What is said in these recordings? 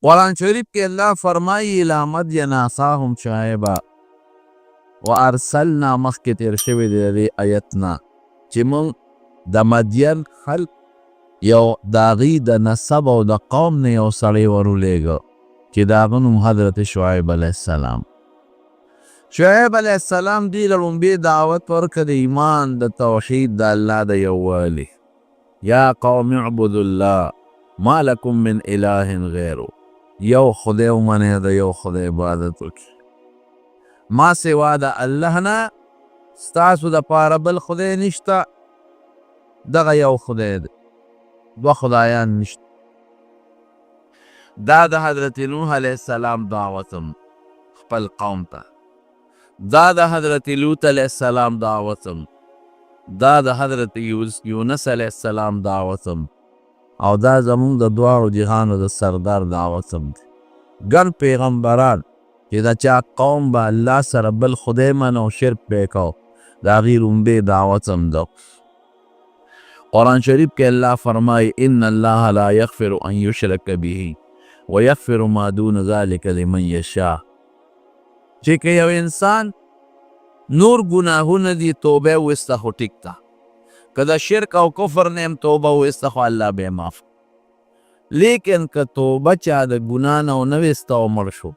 قرآن شریف کې الله فرمایي الی مدین اخاهم شعیبا وارسلنا مخکې تیر شوی دی د دې آیت نه چې موږ د مدین خلق یو د هغوی د نسب او د قوم نه یو سړی ورولېږه چې د هغه نوم حضرت شعیب علیه السلام. شعیب علیه السلام دوی له لومبې دعوت ورکړه د ایمان د توحید د الله د یووالي. یا قوم اعبدوا الله ما لکم من اله غیره، یو خدای ومنئ، د یو خدای عبادت وکړئ. ما سوا د الله نه ستاسو دپاره بل خدای نشته، دغه یو خدای دی، دوه خدایان نشته. دا د حضرت نوح علیه السلام دعوتم خپل قوم ته، دا د حضرت لوط علیه السلام دعوتم، دا د حضرت یونس علیه السلام دعوتم، او دا زمونږ د دواړو جهانو د سردار دعوتم دی. ګڼ پیغمبران چې د چا قوم به الله سره بل خدای منه او شرک به یې کو، د هغې لومبې دعوتم ده. قرآن شریف کې الله فرمایي ان الله لا یغفر ان یشرک به ویغفر ما دون ذلک لمن یشاء. چې که یو انسان نور گناهونه دي توبه وسته خو ټیک ده، که د شرک او کفر نه هم توبه وسته خو الله به معاف. لیکن که توبه چا د ګناه نه ونه وسته او مړ شو،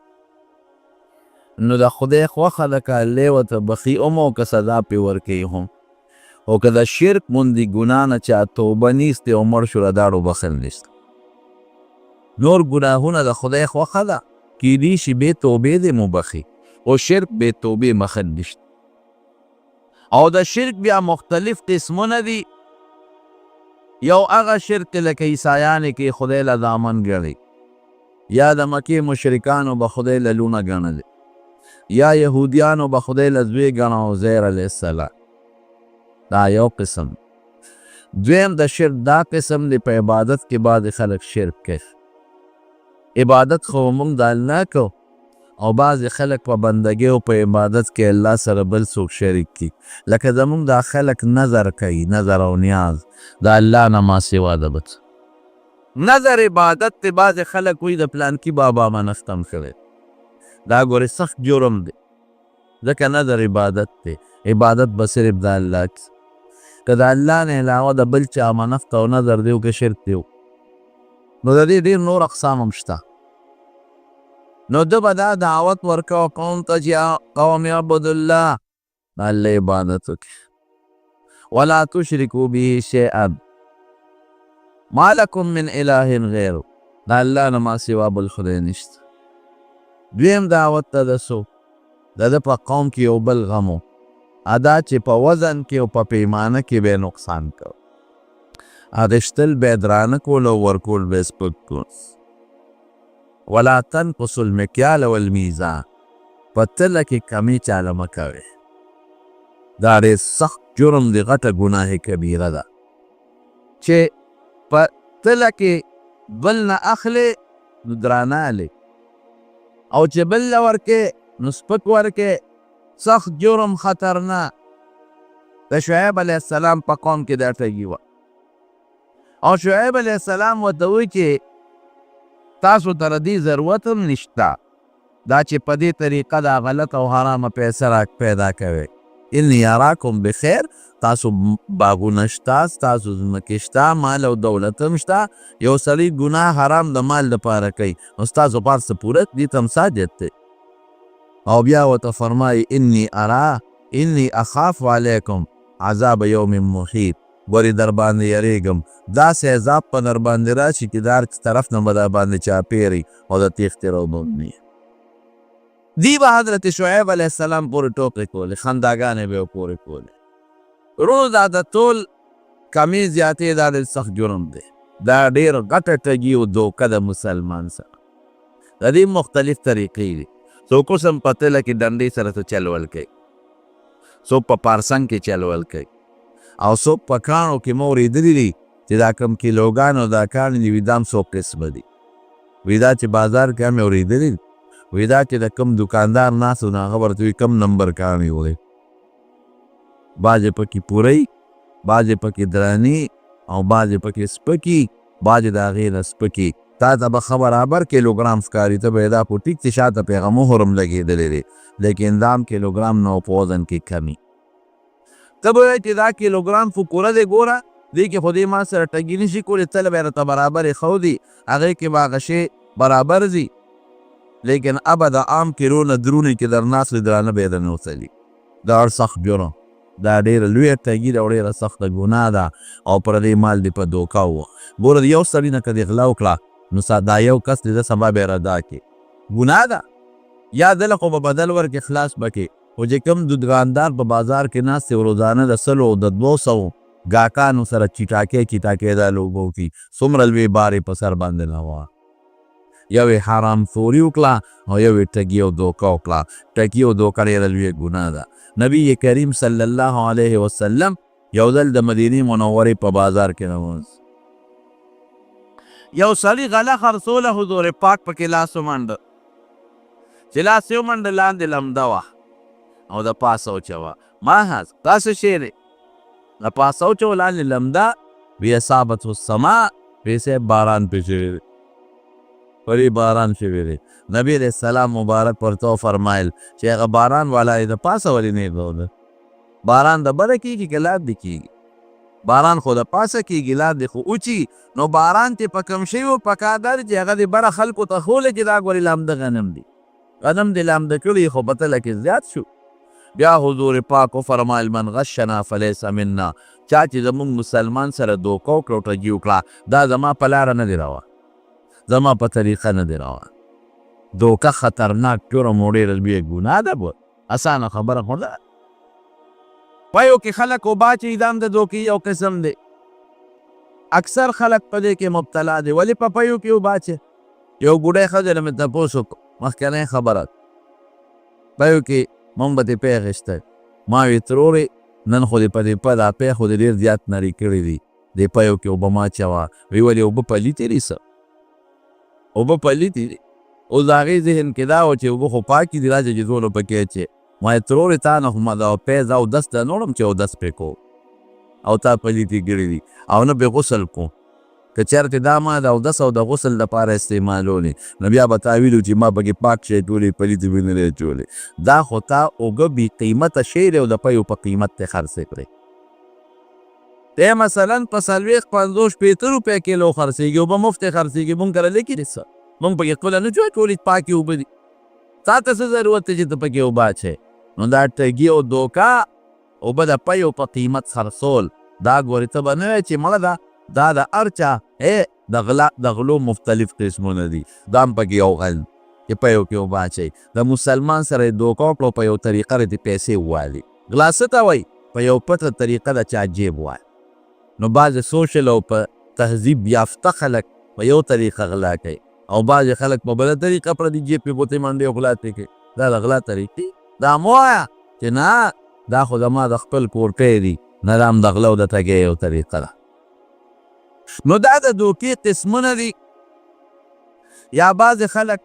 نو د خدای خوښه ده که الله ورته بخي هم او که سزا پرې ورکوي هم. او که د شرک غوندې ګناه نه چا توبه نیستې او مړ شو، له داړو بخل نشته. نور ګناهونه د خدای خوښه ده، کیدای شي بې توبې دې مو بخي، او شرک بې توبې مخل نشته. او د شرک بیا مختلف قسمونه دي. یو هغه شرک لکه عیسایانې کې خدای له دامن ګڼي، یا د مکې مشرکانو به خدای له لونه ګڼلې، یا یهودیانو به خدای له زوی ګڼه عزیر علیه السلام. دا یو قسم. دویم د شرک دا قسم دی په عبادت کې بعضې خلک شرک کوي. عبادت خو موږ د الله کو، او بعضې خلک په بندګۍ او په عبادت کې الله سره بل څوک شریک کړي. لکه زموږ دا خلک نظر کوي، نظر او نیاز د الله نه ما سوا د بل. نظر عبادت ته بعضې خلک وایي د پلانکي بابا منستم کړی. دا ګورې سخت جرم دی، ځکه نظر عبادت دی. عبادت به صرف د الله کې، که د الله نه علاوه د بل چا منفت او نظر دی او که شرک دی، نو د دې ډېر نور اقسام هم شته. نو ده به دا دعوت ورکوه قوم ته چې قوم اعبدوا الله، د الله عبادت وکړئ، ولا تشرکوا به شیئا ما لکم من اله غیره، د الله نه ما سوا بل خدای نشته. دویم دعوت ته د څو د ده په قوم کې یو بل غم و، ادا چې په وزن کې او په پیمانه کې به نقصان کو، اغشتل به یې درانه کول او ورکول به یې سپک کول. ولا تنقصوا المکیال والمیزان، په تله کې کمی چاله مه کوئ. دا ډېر سخت جرم دی، غټه ګناه کبیره ده چې په تله کې بل نه اخلې نو درانه الی، او چې بل له ورکې نو سپک ورکې. سخت جرم، خطرناک. د شعیب علیه السلام په قوم کې دا ټګي وه، او شعیب علیه السلام ورته وایي چې تاسو ته د دې ضرورت هم نشته دا چې په دې طریقه دا غلط او حرامه پیسه را پیدا کوئ. انی اراکم بخیر، تاسو باغونه شته، ستاسو ځمکې شته، مال او دولت هم شته. یو سړی ګناه حرام د مال دپاره کوي، نو ستاسو په هر څه پوره دې ته هم ساجد دی. او بیا ورته فرمایي انی اخاف علیکم عذاب یوم محیط، ګورې در باندې یریږم داسې عذاب په در باندې راشي چې د هر طرف نه به در باندې چاپېري او د تېښتې روبونی. دی به حضرت شعیب علیه السلام پورې ټوکې کولې، خنداګانې به یې پورې کولې. ورونو دا د ټول کمې زیاتې دا ډېر سخت جرم دی، دا ډېر غټه ټګي او دوکه د مسلمان سره. د دې مختلف طریقې دي. څوک اوس هم په تله کې ډنډې سره ته چلول کوي، څوک په پارسنګ کې چلول کوي، او څوک په کاڼو کې مو اورېدلي دي چې دا کم کیلوګان او دا کاڼي دي، وي دا هم څو قسمه دي. وي دا چې بازار کې هم اورېدلي دي، وي دا چې د کم دکاندار ناست و نو هغه ورته وي کم نمبر کاڼي وړئ. بعضې پکې پوره، بعضې پکې درانې، او بعضې پکې سپکي، بعضې د هغې نه سپکي. تا ته به ښه برابر کیلوګرام ښکاري، ته به یې دا خو ټیک چې شاته پې هغه مهر هم لګېدلی دی لیکن دا هم کیلوګرام نه په وزن کې کمي. ته به وایې چې دا کیلوګرام خو کوره دی، ګوره دې کې خو دې ما سره ټګي نشي کولی، تله به یې راته برابر یې ښودي، هغې کې به هغه شی برابر ځي. لیکن ابه د عام کیلو نه درونې کې درناست درانه به یې درنه وڅلي. دا ډېر سخت جرم، دا ډېره لویه ټګي ده او ډېره سخته ګناه ده او پردی مال دې په دوکه ووه. ګوره د یو سړي نه که دې غلا وکړه نو دا یو کس دې ده سبا به یې ردا کړي، ګناه ده. یا دله خو به بدل ورکړې خلاص به کړې، خو چې کوم دکاندار په بازار کې ناست دی روزانه د 100 او د 200 ګاهکانو سره چټاکې دا لوبه وکړي، څومره لوی بار یې په سر باندې نه وه. یو یې حرام خوري وکړه او یو یې ټګي او دوکه وکړه. ټګي او دوکه ډېره لویه ګناه ده. نبی کریم صلی الله علیه وسلم یو ځل د مدینې منورې په بازار کې روان، یو سړي غله خرڅوله، حضور پاک پکې لاس ومنډه، چې لاس یې ومنډه لاندې لمده وه او د پاسه وچوه. ما هذا دا څه شی دی؟ د پاسه وچوه لاندې لمده، وی اصابته السماء، وی صاحب باران پې شوی دی، پرې باران شوی دی. نبی علیہ السلام مبارک ورته وفرمایل چې هغه باران والا یې د پاسه ولې نه ایښوده؟ باران د بره کېږي که لاندې کېږي؟ باران خو د پاسه کېږي، لاندې خو اوچي. نو باران چې په کم شوي و پکار دا دی چې هغه د بره خلکو ته ښولی چې دا ګورې لامده غنم دی، غنم دې لامده کړي خو په تله کې زیات شو. بیا حضور پاک وفرمایل من غشنا فلیس منا، چا چې زموږ مسلمان سره دوکه وکړه او ټګي وکړه دا زما په لاره نه دی روان، زما په طریقه نه دی روان. دوکه خطرناک جرم او ډېره لویه ګناه ده، به اسانه خبره خو ده. پیو کې خلک اوبه اچوي، دا هم د دوکې یو قسم دی. اکثر خلک په دې کې مبتلا دی. ولې په پیو کې اوبه اچوي؟ یو بوډۍ ښځې نه مې تپوس وکړو مخکنۍ خبره، پیو کې مونږ به دې پی اخیستی، ما وې ترورې نن خو دې په دې په دا پی خو دې ډېر زیات نري کړي دي، دې پیو کې اوبه مه اچوه. وی ولې اوبه پلیتې دي؟ څه اوبه پلیتې دي؟ اوس د هغې ذهن کې دا و چې اوبه خو پاکې دي، راځه چې ټولو پکې اچې. ما یې ترورې تا نه خو ما د پیز اودس ته نه وړم چې اودس پرې کوو او تا پلیتې کړي دي او نه پرې غسل کوو. که چېرته دا ما د اودس او د غسل دپاره استعمالولې نو بیا به تا ویلو چې ما پکې پاک شی ټولې پلیتې مې نه دی اچولې. دا خو تا اوږه بې قیمته شی دی او د پیو په قیمت ته خرڅې کړې. دی مثلا په 40 50 شپېته روپۍ کیلو خرڅېږي، اوبه مفتې خرڅېږي، مونږ کره لیکي دي څه، مونږ پکې خپله نه جوړ ټولې پاکې اوبه دي، تا ته څه ضرورت دی چې ته پکې اوبه اچوې؟ نو دا ټګي او دوکه اوبه د پیو په قیمت خرڅول، دا ګورې ته به نه وایې چې مړه دا د هر چا د غلو مختلف قسمونه دي، دا هم پکې یو غل چې پیو کې اوبه اچوي. د مسلمان سره یې دوکه وکړو په یو طریقه دې پیسې ووالي. غلا څه ته وایي؟ په یو پټه طریقه د چا جیب وایي. نو بعضې سوشل او په تهذیب یافته خلک په یو طریقه غلا کوي او بعضې خلک په بله طریقه پردي جیب کې ګوتې منډې او غلا ترې کوي. دا د غلا طریقې دا مه وایه چې نه دا خو زما د خپل کورټۍ دي، نه دا هم د غلو د ټګۍ یو طریقه ده. نو دا د دوکې قسمونه دي. یا بعضې خلک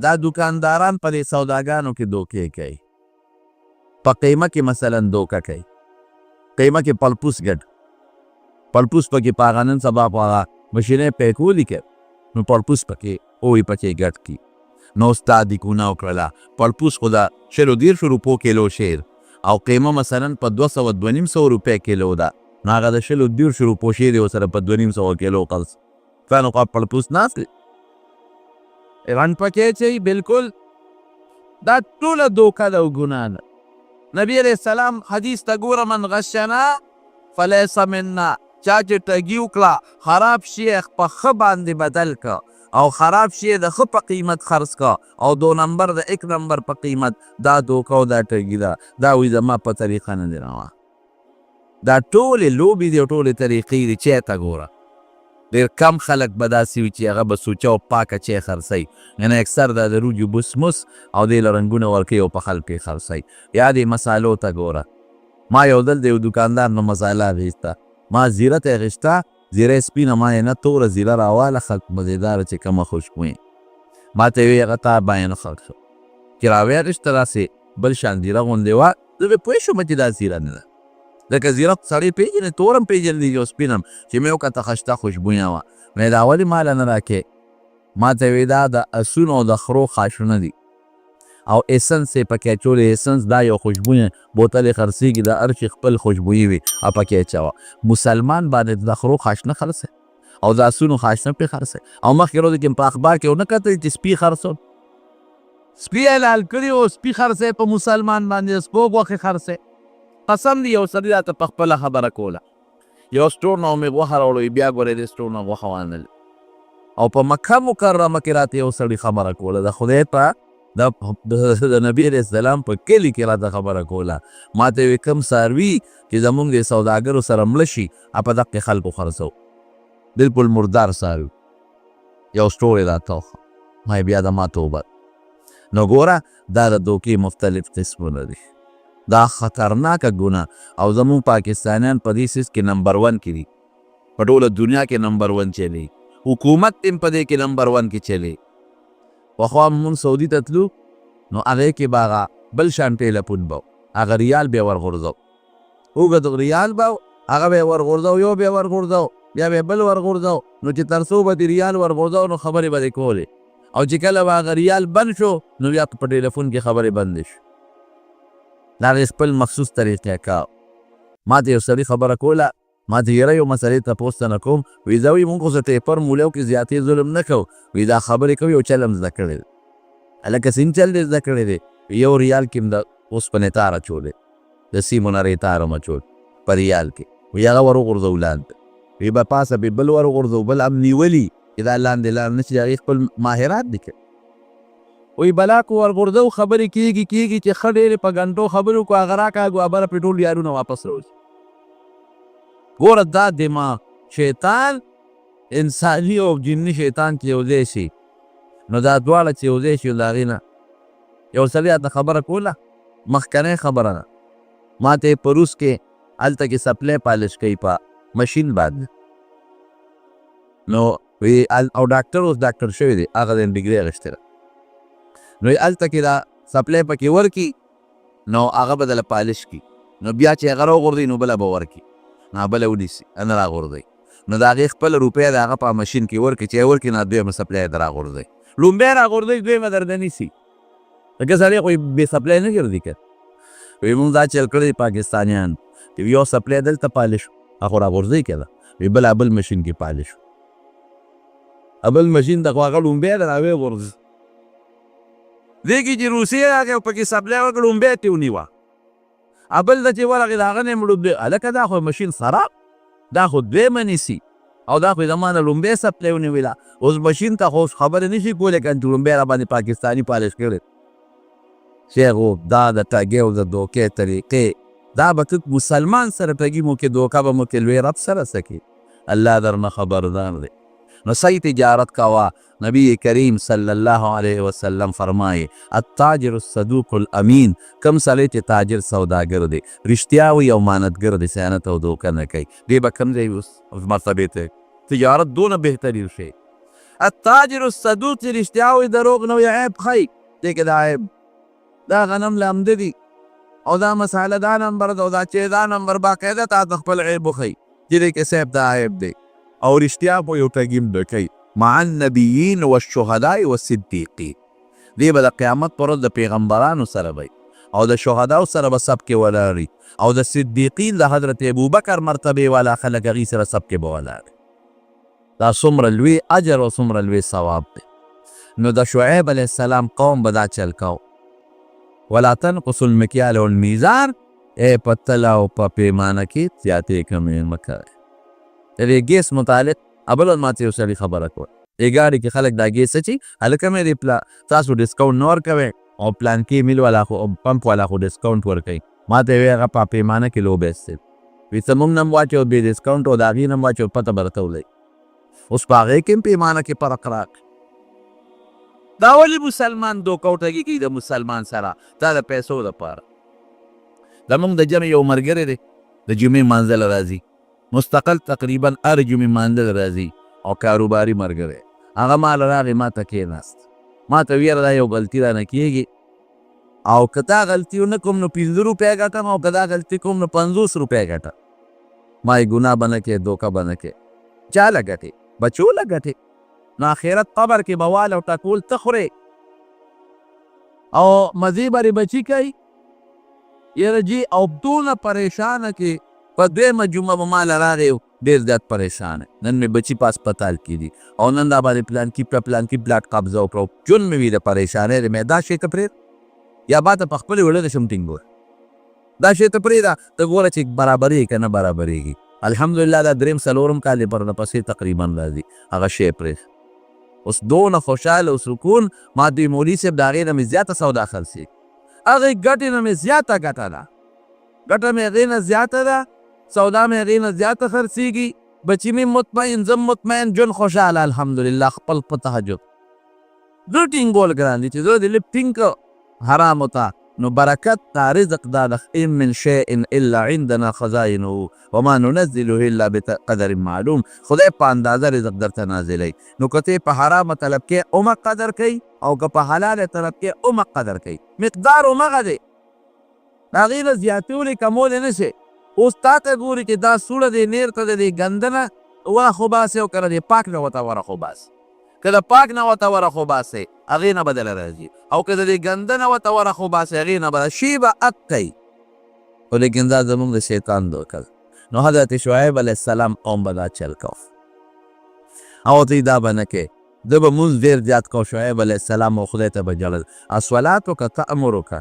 دا دکانداران په دې سوداګانو کې دوکې کوي، په قیمه کې مثلا دوکه کوي، قیمه کې پلپوس ګډ پلپوس پکې په هغه نن سبا په هغه مشینۍ پیکو لیکي نو پلپوس پکې اوی پکې ګډ کي. نو ستا دې ګناه وکړله، پلپوس خو د 130 روپو کیلو شیر او قیمه مثلا په 200 روپۍ کیلو ده، نو هغه د 130 روپو شیر یې ورسره په 250 کیلو قرض فانو خوا پلپوس ناست دی رن پکې اچوي. بلکل دا ټوله دوکه ده او ګناه ده. نبی علیہ السلام حدیث ته ګوره من غشنا فلیس منا، چا چې ټګي وکړه خراب شي په ښه باندې بدل که او خراب شي د ښه په قیمت خرڅ که او 2 نمبر د 1 نمبر په قیمت، دا دوکه او دا ټګي ده. دا وایي زما په طریقه نه دی روان. دا ټولې لوبې دي او ټولې طریقې دي. چای ته ګوره ډېر کم خلک به داسې وي چې هغه به سوچه او پاکه چای خرڅوي، یعنې اکثر دا د روجو بسمس او دې له رنګونه ورکوي او په خلکو یې خرڅوي. یا دې مسالو ته ګوره، ما یو ځل د یو دوکاندار نه مساله اخیسته، ما زیره ته اخیسته، زیره سپینه ما یې نه توره زیره راواله ښه مزېداره چې کومه خوشبویي، ما ته یې ویې هغه تا باندې نه ښه شو چې راویې اخیسته داسې بل شان زیره غوندې وه. زه پرې پوه شوم چې دا زیره نه ده، ځکه زیره سړی پېژنې، تور هم پېژندي او سپین هم، چې مې وکته ښه شته خوشبویه وه. مې دا ولې ماله نه راکې؟ ما ته وی دا د اسونو د خرو خاشونه دي او ایسنس یې پکې اچولی. ایسنس دا یو خوشبویه بوتل یې خرڅېږي د هر چې خپل خوشبویي وي او پکې اچوه. مسلمان باندې د خرو خاشنه خرڅه او د اسونو خاشنه پرې خرڅه. او مخکې ورځو کې په اخبار کې ونه کتل چې سپي خرڅول، سپي حلال کړي او سپي خرڅوي په مسلمان باندې سپوږ غوښې خرڅوي. قسم دی یو سړي راته په خپله خبره کوله، یو سټور نه مې غوښه راوړی، بیا ګورې دې سټور نه غوښه وانهلې. او په مکه مکرمه کې راته یو سړي خبره کوله، د خدای په د نبي علیه السلام په کلي کې راته خبره کوله. ما ته وی کوم څاروي چې زمونږ د سوداګرو سره مړه شي په دقې خلکو خرڅو، بلکل مردار څاروي. یو سټور یې راته وښه، ما بیا د ما توبه. نو ګوره دا د دوکې مختلف قسمونه دي، دا خطرناکه ګناه. او زمونږ پاکستانیان په دې سیس کې نمبر 1 کې دي، په ټوله دنیا کې نمبر 1 چلی، حکومت هم په دې کې نمبر 1 کې چلی. پخوا مونږ سعودي ته تلو نو هغې کې به هغه بل شان ټیلیفون به هغه ریال به یې ورغورځو، اوږد ریال به هغه به یې ورغورځو، یو به یې ورغورځو، بیا به یې بل ورغورځو. نو چې تر څو به دې ریال ورغورځو نو خبرې به دې کولې، او چې کله به هغه ریال بند شو نو بیا په ټیلیفون کې خبرې بندې شو. دا د خپل مخصوص طریقې کار. ما ته یو سړي خبره کوله، ما ته یره یو مسئلې تپوس ته نه کوم، وی زه وی مونږ خو زه ټیپر مولیو کې زیاتې ظلم نه کوو، وی دا خبرې کوي یو چل هم زده کړی دی. هلکه سیم چل دې زده کړی دی، یو ریال کې هم د اوسپنې تار اچولی، د سیمو نرۍ تار هم اچول په ریال کې، وی هغه ور وغورځو لاندې، وی به پاسه به بل ور وغورځو، بل هم نیولي چې دا لاندې لاندې نه چې د هغې خپل ماهرات دي کړي. وی بلاکو ورغورځو، خبرې کېږي چې ښه ډېرې په ګنټو خبرې وکړو، هغه راکاږو ابره پرې ټول یارونه واپس راوځي. ګوره دا دماغ شیطان انساني او جني شیطان چې یو ځای شي نو دا دواړه چې یو ځای شي د هغې نه یو سړي راته خبره کوله، مخکنۍ خبره ده. ما ته یې په روس کې هلته کې سپلی پالش کوي په مشین باندې، نو وی او ډاکټر اوس ډاکټر شوی دی، هغه د ډګري اخیستې ده. نو هلته کې دا سپلی پکې ورکي نو هغه به دله پالش کي، نو بیا چې هغه راوغورځوي نو بله به ورکي، نو بله ونیسي نه راغورځوي، نو د هغې خپله روپۍ د هغه په مشین کې ورکي، چې یې ورکي نو دویمه سپلی یې د راغورځوي، لومبی راغورځوي دویمه درته نیسي. ځکه سړی خو بې سپلی نه ګرځي که. وی مونږ دا چل کړی پاکستانیان چې یو سپلی دلته پالش هغه راغورځوي که ده، وی بل بل مشین کې پالش، بل مشین ته خو هغه لومبی ده راوی غورځي. دې کې چې روسیې راغی او پکې سپلی ورکړه لومبی یې ترې ونیوه، بل ته چې ورغې د هغه نه یې مړه هلکه دا خو مشین خراب، دا خو دویمه نیسي، او دا خو یې زما نه لومبی سپلی ونیوله. اوس مشین ته خو خبرې نه شي کولی که چې لومبی را باندې پاکستاني پالش کړی. شیخو دا د ټګۍ او د دوکې طریقې دا به ته مسلمان سره ټګي مو کې دوکه به مو کې لوی رب سره څه کې، الله درنه خبردار دی. نو صحیح تجارت کوه. نبی کریم صلی الله علیه وسلم فرمایي التاجر الصدوق الامین، کم سړی چې تاجر سوداګر دی، رښتیا وي او مانتګر دی، خیانت او دوکه نه کوي، دی به کم ځای اوس مرتبې ته تجارت دونه بهترین شی. التاجر الصدوق چې رښتیا وي، دروغ نه وي، عیب ښایي، دی کې دا عیب دا غنم لامده دي او دا مساله دا نمبر ده او دا چې دا نمبر باقاعده تا ته خپل عیب وښایي چې دی کې صاحب دا عیب دی، او رښتیا په یو ټګیم نه کوي. مع النبیین والشهداء والصدیقین، دی به د قیامت پر ورځ د پیغمبرانو سره وي او د شهداو سره به سب کې ولاړ وي، او د صدیقین د حضرت ابوبکر مرتبې والا خلک هغې سره سب کې به ولاړ وي. دا څومره لوی اجر او څومره لوی ثواب دی. نو د شعیب علیه السلام قوم به دا چل کو، ولا تنقصوا المکیال والمیزان، ای په تله او په پیمانه کې زیاتې کمې مه کوئ. د دې ګیس متعلق بل ما ته یو سړي خبره کوله، دې ګاډي کې خلک دا ګیس اچوي، هلکه مې دې تاسو ډسکاونټ نه ورکوئ او پلان کې میل والا خو پمپ والا خو ډسکاونټ ورکوي. ما ته یې ویل هغه په پیمانه کې لوبې ایستل، وي څه موږ نه هم واچو بې ډسکاونټ او د هغې نه هم واچو پته به راته ولګي. اوس په هغې کې هم پیمانه کې فرق راغی. دا ولې مسلمان دوکه او ټګي کوي د مسلمان سره؟ دا د پیسو دپاره. زموږ د جمع یو ملګری دی، د جمعې لمانځه له راځي، مستقل تقریبا هر جمعې لمانځه له راځي او کاروباري ملګری. هغه ما له راغې ما ته کېناست، ما ته ویره دا یو غلطي رانه کېږي، او که دا غلطي ونه کوم نو 15 روپۍ ګټم، او که دا غلطي کوم نو 50 روپۍ ګټم. ما یې ګناه به نه کې، دوکه به نه کې. چا له ګټې؟ بچو له ګټې. نو آخرت قبر کې به وال او ټکول ته خورې او مزې برې بچي کوي یاره جي او دونه پریشانه کې په دویمه جمعه به ماله راغی ډېر زیات پریشانه نن مې بچي په هسپتال کې دي او نن دا باندې پلانکي پلاټ قبضه وکړو جون مې وي د پریشانۍ دی مې دا شی ته پرېږد یا ما ته په خپلې وړه د شم ټینګ دا شی ته پرېږده ته ګوره چې برابرېږي که نه برابرېږي الحمدلله دا درېیم څلورم کال یې پر پسې تقریبا راځي هغه شی پرېږد اوس دونه خوشحاله او سکون ما دوی مولي صاحب د هغې نه مې زیاته سودا خرڅېږي هغې ګټې نه مې زیاته ګټه ده ګټه مې هغې نه زیاته ده سودا مې هغې نه زیاته خرڅېږي بچي مې مطمئن زه مطمئن ژوند خوشحاله الحمدلله خپل په تهجد زه ټینګول ګران دي چې زه دې لږ ټینګ کړه حرامو ته نو برکت دا رزق دا د ان من شیء الا عندنا خزائنه وما ننزله الا بقدر معلوم خدای په اندازه رزق درته نازلی نو که ته په حرامه طلب کې اومه قدر کوي او که په حلاله طلب کې اومه قدر کوي مقدار اومغه دی د هغې نه زیاتولی کمولی نه شي اوس تا ته ګوري چې دا سوړه دی نیر ته د دې ګنده نه ورخوباسې او که د پاک نه ورته ورخوباسې که د پاک نه ورته ورخوباسې هغې نه به دله راځي او که د دې ګنده نه ورته ورخوباسې هغې نه به شي به حق کوي خو لیکن دا زمونږ د شیطان دوکه نو حضرت شعیب علیه السلام قوم به دا چل کو او ته دا به نه کوې ده به مونځ ډېر زیات کو شعیب علیه السلام او خدای ته به جړل الصلاتک تأمرک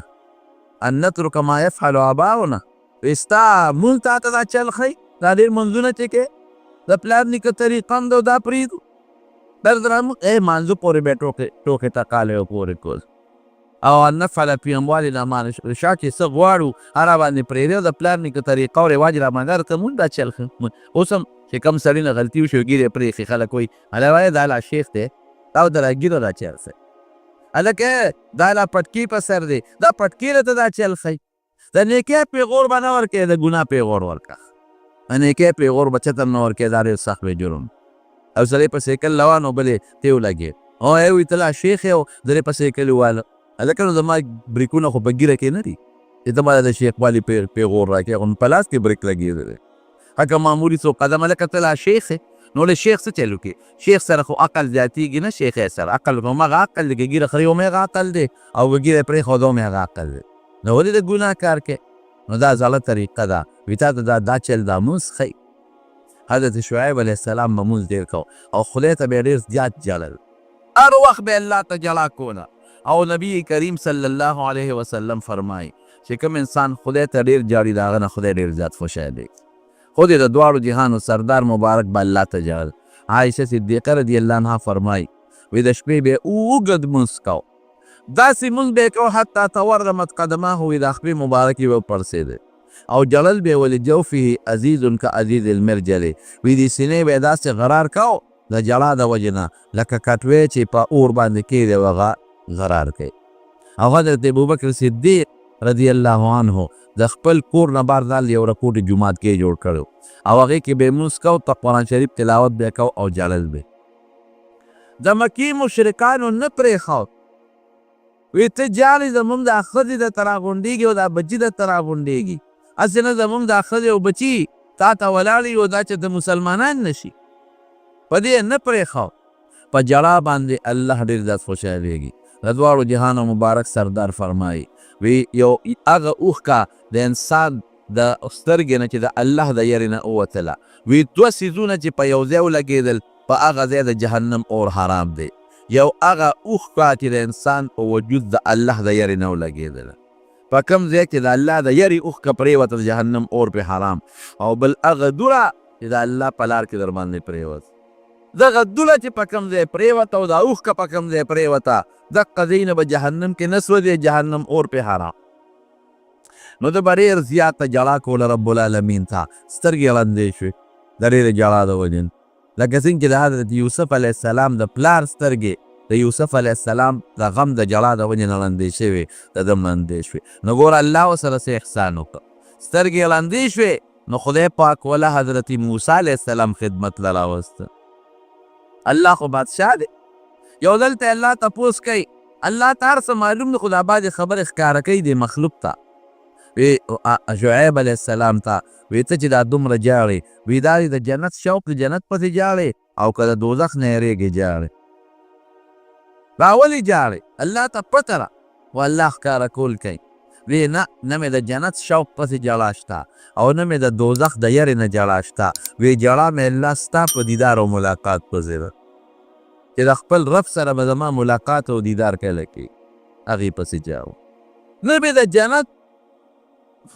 ان نترک ما یفعل آباؤنا ستا مونځ تا ته دا چل ښیي دا ډېر مونځونه چې کې د پلار نیکه طریقه هم ده دا پرېږدو مانځو پورې به ټوکې تقالی پورې کول او ان نفعل فی اموالنا ما نشاء چې څه غواړو هغه باندې پرېږدو د پلار نیکه طریقه او رواج راباندې درته مونږ دا چل ښه اوس هم چې کم سړي نه غلطي وشي ګیرې پرېښي خلک وایي هله وایي دا لا شیخ دی دا د راګیرو دا چل ښی هلکه دا لا پټکي په سر دی دا پټکي راته دا چل ښی د نیکۍ پیغور به نه ورکوې د ګناه پیغور ورکړه د نیکۍ پیغور به چاته نه ورکوې دا ډېر سخت وی جرم او سړی په سیکل روان و بلې ته ولګېد او وایي ته لا شیخ یې او درې په سیکل وواله هلکه نو زما بریکونه خو په ګیره کې نه دي چې ته ماته د شیخ والي پیغور راکړې خو په لاس کې بریک لګېدلی هکه معمولي څو قدم هلکه ته لا شیخ یې نو له شیخ څه چل وکړي شیخ سره خو عقل زیاتېږي نه شیخ یې سره عقل همغه عقل دی که ګیره خري هم هغه عقل دی او که ګیره پرېښود هم هغه عقل دی نو ولې د ګناه کار کې نو دا زړه طریقه ده وي تا ته دا چل دا مونځ ښیي حضرت شعیب علیه السلام به مونځ ډېر کو او خدای ته به یې ډېر زیات جړل هر وخت به الله ته جړا کوله او نبی کریم صلی الله علیه وسلم فرمایي چې کوم انسان خدای ته ډېر جاړي د هغه نه خدای ډېر زیات خوشحالېږي خود یې د دواړو جهانو سردار مبارک به الله ته جړل عایشه صدیقه رضی الله عنها فرمایي وی د شپې به اوږد مونځ کو داسې مونځ به یې کو حتی تورمت قدماه وی د خپې مبارکې به پړسېدې او جلل به ولجوفه عزیز که عزیز المرجل وی دې سینې به یې داسې غرار کو د جړا د وجې نه لکه کټوی چې په اور باندې کېږدي هغه غرار کوي او حضرت ابوبکر صدیق رضی الله عنه د خپل کور نه بار دال یو رکوټ جومات کې جوړ کړو او هغې کې به یې مونځ کو ته قرآن شریف تلاوت به کو او جړل به د مکې مشرکانو نه پرېښود وی ته جاړې زمونږ دا ښځې درته راغونډېږي او دا بچي درته راغونډېږي هسې نه زمونږ دا ښځې او بچي تا ته ولاړ یو دا چې د مسلمانان نه شي په دې نه پرېښود په جړا باندې الله ډېر زیات خوشحالېږي د دواړو جهانو مبارک سردار فرمایي وی یو هغه اوښکه د انسان د سترګې نه چې د الله د یرې نه ووتله وی دوه څیزونه چې په یو ځای ولګېدل په هغه ځای د جهنم اور حرام دی یو هغه اوښکه چې د انسان په وجود د الله د یرې نه ولګېدله په کوم ځای کې د الله د یرې اوښکه پرېوته د جهنم اور پې حرام او بل هغه دوړه چې د الله په لار کې در باندې پرېوت دغه دوړه چې په کوم ځای پرېوته او دا اوښکه په کوم ځای پرېوته دقه ځای نه به جهنم کې نه سوځي جهنم اور پې حرام نو د به ډېر زیاته جړا کوله رب العالمین ته سترګې ړندې شوې د ډېرې جړا د وجې لکه څنګه چې د حضرت یوسف علیه السلام د پلار سترګې د یوسف علیه السلام د غم د جړا د وجې نه ړندې شوې د ده ړندې شوې نو ګوره الله ورسره څه احسان وکړه سترګې ړندې شوې نو خدای پاک وله حضرت موسی علیه السلام خدمت له راوسته الله خو بادشاه دی یو دلته الله تپوس کوي الله ته هر څه معلوم دی خو دا بعضې خبرې ښکاره کوي د مخلوق ته وی شعیب علیه السلام ته وی ته چې دا دومره جاړې وی دا د جنت شوق د جنت پسې جاړې او که د دوزخ نه یېرېږې جاړې با ولې جاړې؟ الله ته پته ده و الله ښکاره کول کوي. وی نه مې د جنت شوق پسې جړا شته او نه مې د دوزخ د یرې نه جړا شته. وی جړا مې الله ستا په دیدار او ملاقات پسې ده چې د خپل رب سره به زما ملاقات او دیدار کله کېږي، هغې پسې جاو. نه مې د جنت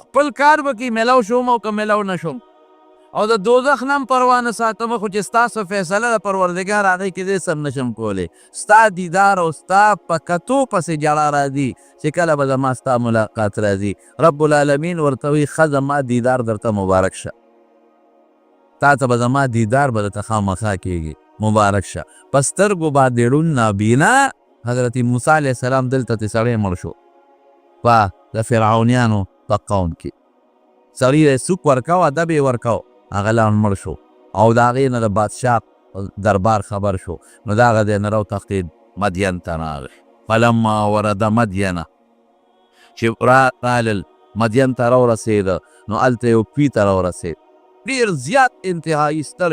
خپل کار به کې میلاو شوم او که میلاو نه شوم او د دوزخ نه هم پروا نه ساتم، خو چې ستاسو فیصله د پروردګار هغې کې زه هېڅ هم نشم کولی. ستا دیدار او ستا په کتو پسې جړا راځي چې کله به زما ستا ملاقات راځي. رب العالمین ورته وایي ښه زما دیدار درته مبارک شه، تا ته به زما دیدار به درته خامخا کېږي، مبارک شه. په سترګو باندې ړوند نابینا حضرت موسی علیه السلام دلته تې سړی مړ شو په د فرعونیانو په قوم کې. سړي یې سوک ورکاو، ادب یې ورکاو، هغه لا مړ شو او د هغې نه د بادشاه دربار خبر شو. نو د هغه ځای نه راوتښتېد، مدین ته راغی. فلما ورد مدینه، چې رالل مدین ته راورسېده نو هلته یو کوي ته راورسېد، ډېر زیات انتهایي ستر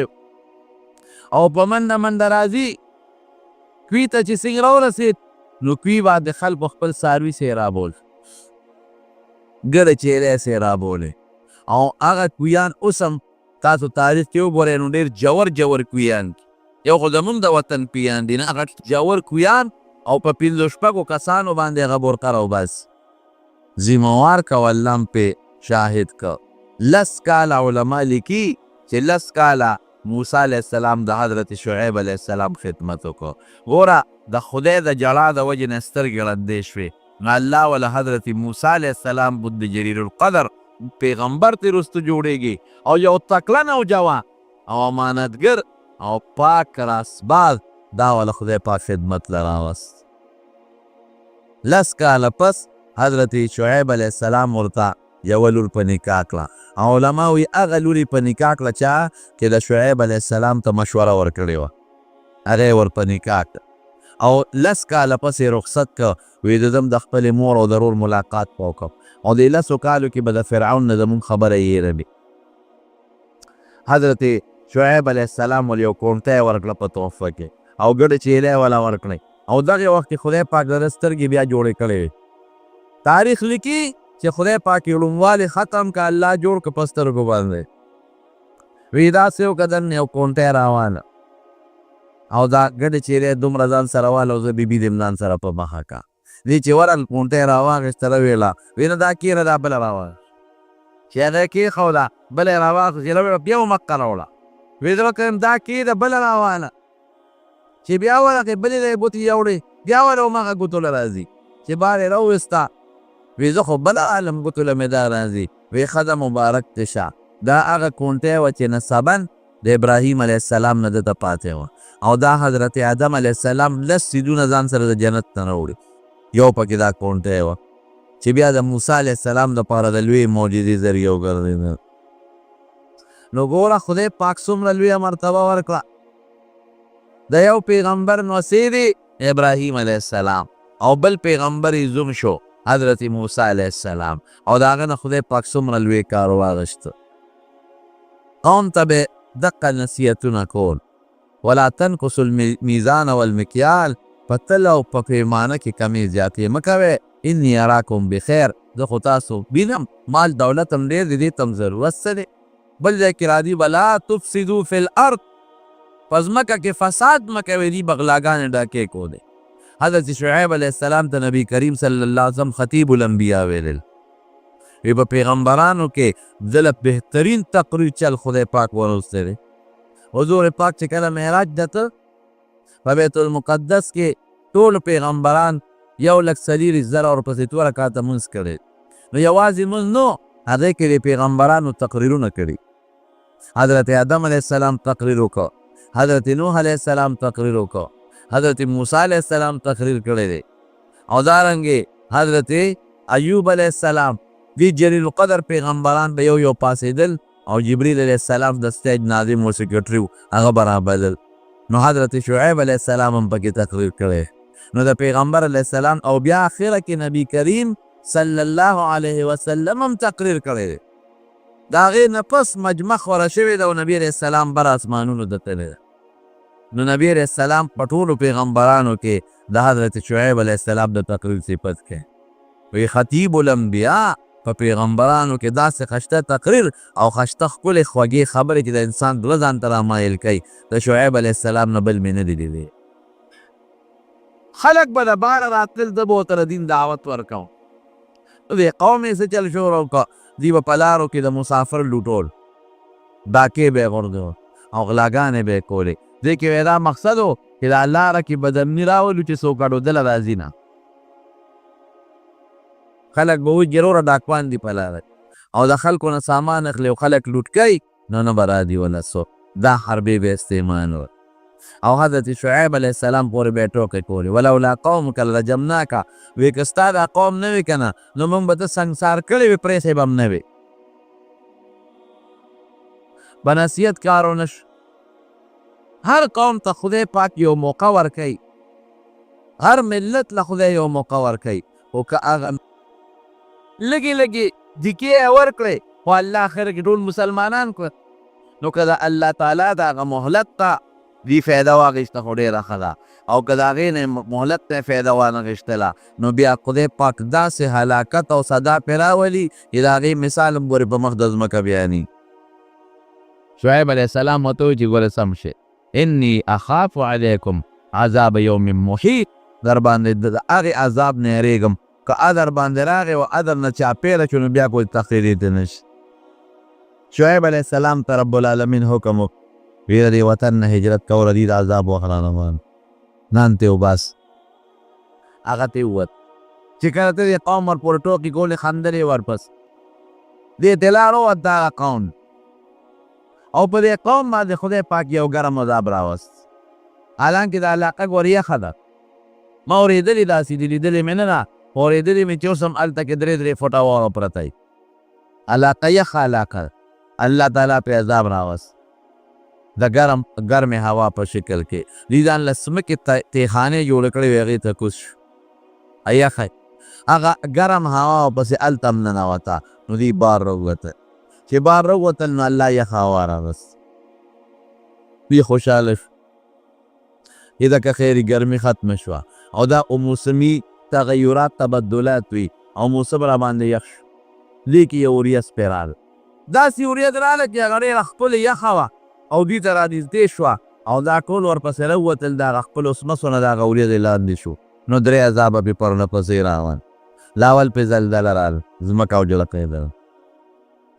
او په منډه منډه راځي. کوي ته چې څنګه راورسېد نو کوي باندې خلکو خپل څاروي سې رابول، ګډه چیرې سې رابولې او هغه کویان اوس هم تاسو تاریخ کې وګورئ نو ډېر جور کویان دي. یو خو زمونږ د وطن کویان دي، نه هغه جور کویان او په 5-6 کسانو باندې هغه برقه راوباسي. ذموار که والله هم پې شاهد که. 10 کاله علما لیکي چې 10 کاله موسی علیه السلام د حضرت شعیب علیه السلام خدمت وکړو. ګوره د خدای د جړا د وجې نه سترګې ړندې شوې نو الله وله حضرت موسی علیه السلام بود جلیل القدر پیغمبر ترې وروسته جوړېږي او یو تکړه نوجوان او امانتګر او پاک راسباز دا وله خدای پاک خدمت له راوست. 10 کاله پس حضرت شعیب علیه السلام ورته یوه لور په نکاح کړه. علما وایي هغه لور یې په نکاح کړه چا چې د شعیب علیه السلام ته مشوره ورکړې وه، هغه یې ور په نکاح کړه او 10 کاله پس یې رخصت کړه. وایي د زم د خپلې مور او د رور ملاقات به وکړم او د 10 کالو کې به د فرعون نه زمونږ خبره یې هېروي. حضرت شعیب علیه السلام ول یو کونټه یې ورکړه په تحفه کې او ګډه چیلې یې وله ورکړئ او دغې وخت کې خدای پاک د ده سترګې بیا جوړې کړې وې. تاریخ لیکي چې خدای پاک یې ړوموالی ختم که الله جوړ که په سترګو باندې. وی داسې وکړه دننه یو کونټی راواله او دا ګډې چیرې دومره ځان سره واله او زه بیبي دې ځان سره په مخه کا. دې چې ورل کونټی راواخېستله ویله وی نه دا کېره دا بله راواخېست چې هغه یې کېښوده بله یې راواخېستله ویله بیا مقه راوړه. وی زه وکړم دا کېده بله راواله چې بیا ورغې بلې ته یې ګوتې یوړې بیا ور همغه ګوتو له راځي چې بار یې راوویسته. وی زه خو بله عالم ګوتو له مې دا راځي. وی ښځه مبارک دې شه دا هغه کونټی وه چې نسبن د ابراهیم علیه السلام نه دته پاتې وه او دا حضرت آدم علیه السلام 10 څیزونه ځان سره د جنت نه راوړي. یو پکې دا کونټی وه چې بیا د موسی علیه السلام دپاره د لویې معجزې ذریعه وګرځېده. نو ګوره خدای پاک څومره لویه مرتبه ورکړه. د یو پیغمبر نوسی دی ابراهیم علیه السلام او بل پیغمبر یې زوم شو حضرت موسی علیه السلام او د هغه نه خدای پاک څومره لوی کار واغېسته. قوم ته به دقه نصیحتونه کول ولا تنقصوا المیزان والمکیال، په تل او په پیمانه کې کمې زیاتې مه کوئ. انی اراکم بخیر، زه خو تاسو وینم مال دولت هم ډېر دی دې ته هم ضرورت څه دی. بل ځای کې راځي ولا تفسدوا فی الارض، په ځمکه کې فساد مه کوئ. دي بغلاګانې ډاکې کودې. حضرت شعیب علیه السلام ته نبی کریم صلی الله علیه وسلم خطیب الانبیا ویلل. وی په پیغمبرانو کې زله بهترین تقریر چل خدای پاک ورسته دی. حضور پاک چې کله معراج دته په بیت المقدس کې ټول پیغمبران 1,40,000 ورپسې 2 رکعاته مونځ کړی. نو یوازې مونځ نو هغې کې د پیغمبرانو تقریرونه کړي. حضرت آدم علیه السلام تقریر وکړه، حضرت نوح علیه السلام تقریر وکړه، حضرت موسی علیه السلام تقریر کړی دی او دارنګې حضرت ایوب علیه السلام دی جلیل القدر پیغمبران به یو پاسېدل او جبریل علیه السلام د سټیج ناظم و سیکرټري و هغه به رابلل. نو حضرت شعیب علیه السلام هم پکې تقریر کړی. نو د پیغمبر علیه السلام او بیا آخره کې نبی کریم صلی الله علیه وسلم هم تقریر کړی دی. د هغې نه پس مجمع خوره شوې ده او نبي علیه السلام بر اسمانونو ته تللی ده. نو نبی علیہ السلام په ټولو پیغمبرانو کې د حضرت شعیب علیہ السلام د تقریر صفت کې وی خطیب الانبیاء په پیغمبرانو کې داسې خشته تقریر او خشته ښکلې خوږې خبرې چې د انسان زړه ځان ته رامایل کوي د شعیب علیہ السلام نه بل مې نه دي لیدلې. خلک به د باره راتلل ده به ورته د دین دعوت ورکوم. د قوم یې څه چل شروع کړه دوی به په لارو کې د مسافر لوټول ډاکې به یې غورځول او غلاګانې به یې کولې. دې کې دا مقصد و چې دا لاره کې به د امني راولو چې څوک اډودله راځي نه. خلک به وایي جروره ډاکوان دي په لاره او د خلکو نه سامان اخلي او خلک لوټ کوي نو نه به رادي ولا څوک. دا حربې به استعمال و او حضرت شعیب علیہ السلام پورې به یې ټوکې کولې ولولا قومک لرجمناک وی که ستا دا قوم نه وي که نه نو موږ به ته سنګسار کړی وي پرېښی به هم نه وي. به نصیحت کار ونه شو. هر قوم ته خدای پاک یو موقع ورکوي هر ملت له خدای یو موقع ورکوي خو که هغه لږې لږې دیکې یې ورکړې خو الله اخر کې ټول مسلمانان کړه نو که د الله تعالی د هغه مهلت ته دی فایده واخیسته خو ډېره ښه ده او که د هغې نه مهلت ته فایده وانخیستله نو بیا خدای پاک داسې هلاکت او صدا پرې راولي چې د هغې مثال هم ګورې په مخ د ځمکه بیاني. شعیب علیہ السلام ورته وایي چې ګوره سم شي انی اخاف علیکم عذاب یوم محیط در باندې د هغې عذاب نه یریږم که ادر باندې راغی و ادر نه چاپېره شو نو بیا کوئی تقریرې ته نشي. شعیب علیہ السلام ته رب العالمین حکم ویره دې وطن نه هجرت کوله دې د عذاب وخرانمان نان ته وباس. هغه ته ووت چې کله ته دې قوم ورپورې ټوکې کولې خندلې ورپس دې ته لاړ ووت دغه قوم او په دې قوم باندې خدای پاک یو ګرم عذاب راوست. حالانکې دا علاقه ګورې یخه ده ما اورېدلې داسې دي لیدلې مې نه ده اورېدلې مې چې اوس هم هلته کې درې فوټه واوره پرته وي. علاقه یخه علاقه الله تعالی پرې عذاب راوست د ګرمې هوا په شکل کې. دوی ځان له سمکې تیخانې جوړې کړې وې هغې ته کوز شو یخه هغه ګرم هوا پسې هلته هم ننوته نو دوی بار راووتل چې بار راووتل نو الله یخه هوا راوست. دوی خوشحاله شو چې ځکه خیري ګرمي ختمه شوه او دا موسمي تغیرات تبدلات وي او موسم را باندې یخ شو. دې کې یو وریځ پرې راغله داسې وریځ راغله چې هغه ډېره ښکلې یخه وه او دوی ته رانږدې شوه او دا ټول ورپسې راووتل د هغه خپلو سمسو نه د هغه وریځې لاندې شو نو درې عذابه پرې پرله پسې راغل. لاول پرې زلزله راغله ځمکه وجړقېدله.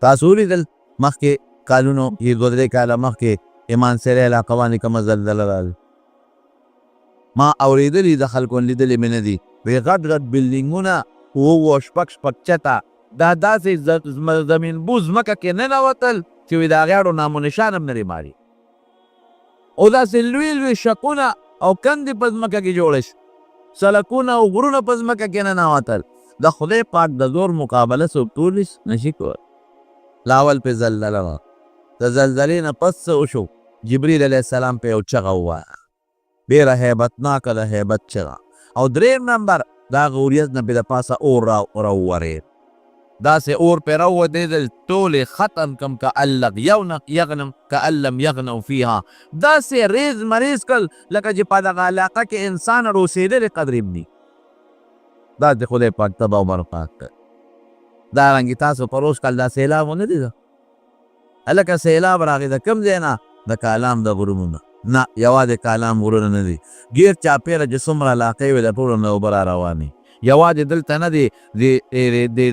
تاسو ولیدل مخکې کالونو یې دوه درې کاله مخکې ایمان سرې علاقه باندې کومه زلزله راغله ما اورېدلي د خلکو لیدلې مې نه دي وی غټ غټ بلډینګونه اووه شپږ شپږ چته دا داسې زمینبو ځمکه کې ننوتل چې وی د هغې اړو نام و نشان هم نه ماري او داسې لوی لوی شکونه او کندې په ځمکه کې جوړې شو سړکونه او غرونه په ځمکه کې ننوتل. د خدای پاک د زور مقابله څوک ټولی نشي کولی. لاول پې زلزله وه د زلزلې نه پس څه وشو جبریل علیه السلام په یو چغه ووایه ډېره هیبتناکه د هیبت چغه او درېیم نمبر د هغه وریځ نه پې د پاسه اور راوورېد داسې اور پې راوودېدل ټولې ختم کم کأن لم یغنوا فیها داسې ریز مریز کړل لکه چې په دغه علاقه کې انسان اوسېدلې قدر ابني. دا د خدای پاک تباه و برباد کړ. دارنګې تاسو په روز کال دا سیلاب ونه لیده هلکه سیلاب راغی د کوم ځای نه د کالام د غرونو نه نه یوازې کالام غرونه نه دي ګیر چاپېره چې څومره علاقې وې د ټولو نه اوبه را روانې یوازې دلته نه دی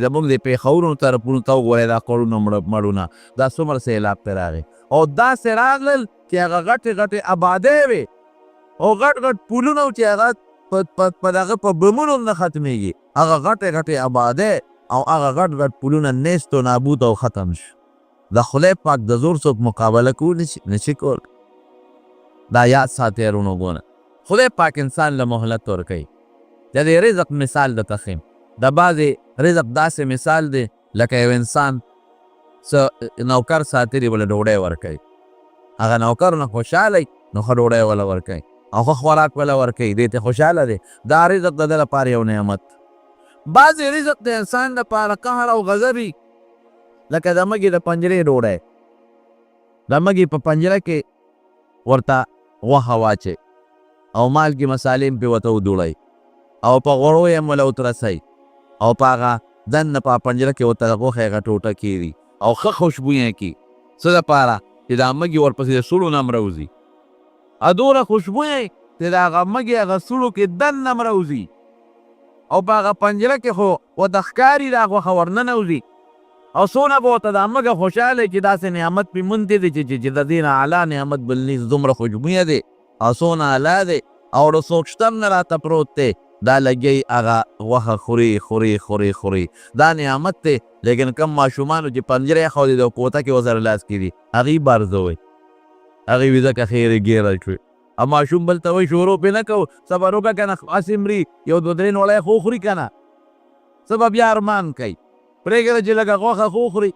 زموږ د پېښورونو طرفونو ته وګورئ دا کورونه مړونه دا څومره سیلاب پرې راغی او داسې راغلل چې هغه غټې غټې آبادۍ وې او غټ غټ پلونه و چې هغه په دغه په بمونو نه ختمېږي هغه غټې غټې آبادۍ او هغه غټ غټ پلونه نیست و نابود او ختم شو. د خدای پاک د زور څوک مقابله کولی نشي کولی. دا یاد ساتئ ورونو ګونه خدای پاک انسان له مهلت ورکوي. د دې رزق مثال درته ښیم د بعضې رزق داسې مثال دی لکه یو انسان څه نوکر ساتلي بله ډوډۍ ورکوي هغه نوکر نه خوشحاله نو ښه ډوډۍ وله ورکوي او ښه خوراک وله ورکوي دې ته خوشحاله دی. دا رزق د ده لپاره یو نعمت. بعضې رزق د انسان لپاره قهر او غضب وي لکه د مږې د پنجرې ډوډۍ د مږې په پنجره کې ورته غوښه واچئ او مالګې مسالې هم پرې ورته ودوړئ او په غوړو یې هم وله وترسئ او په هغه دننه په پنجره کې ورته د غوښې هغه ټوټه کېږدي او ښه خوشبویه کړي. څه دپاره چې دا مږې ورپسې د سوړو نه هم راوځي. دومره خوشبویه چې د هغه مږې هغه سوړو کې دننه هم راوځي او په هغه پنجره کې خو ورته ښکاري دا غوښه ورننوځي او څونه به ورته دا مږه خوشحاله چې داسې نعمت پې موندې دی چې د دې نه اعلی نعمت بل نیز دومره خوشبویه دی او څونه اعلی دی او د څوک شته هم نه راته پروت دی. دا لګی هغه غوښه خوري خوري خوري خوري دا نعمت دی. لیکن کم ماشومانو چې پنجره یې ښودې د کوټه کې ورسره لاس کړي هغې بارزوئ هغې وي ځکه خیرې ګیره شوې او ماشوم بل ته وایي شروع پې نه کوو صبر وکړه که نه هسې مري یو دوه درې نوړی خو خوري که نه څه به بیا ارمان کوي پرېږده چې لږه غوښه خو خوري.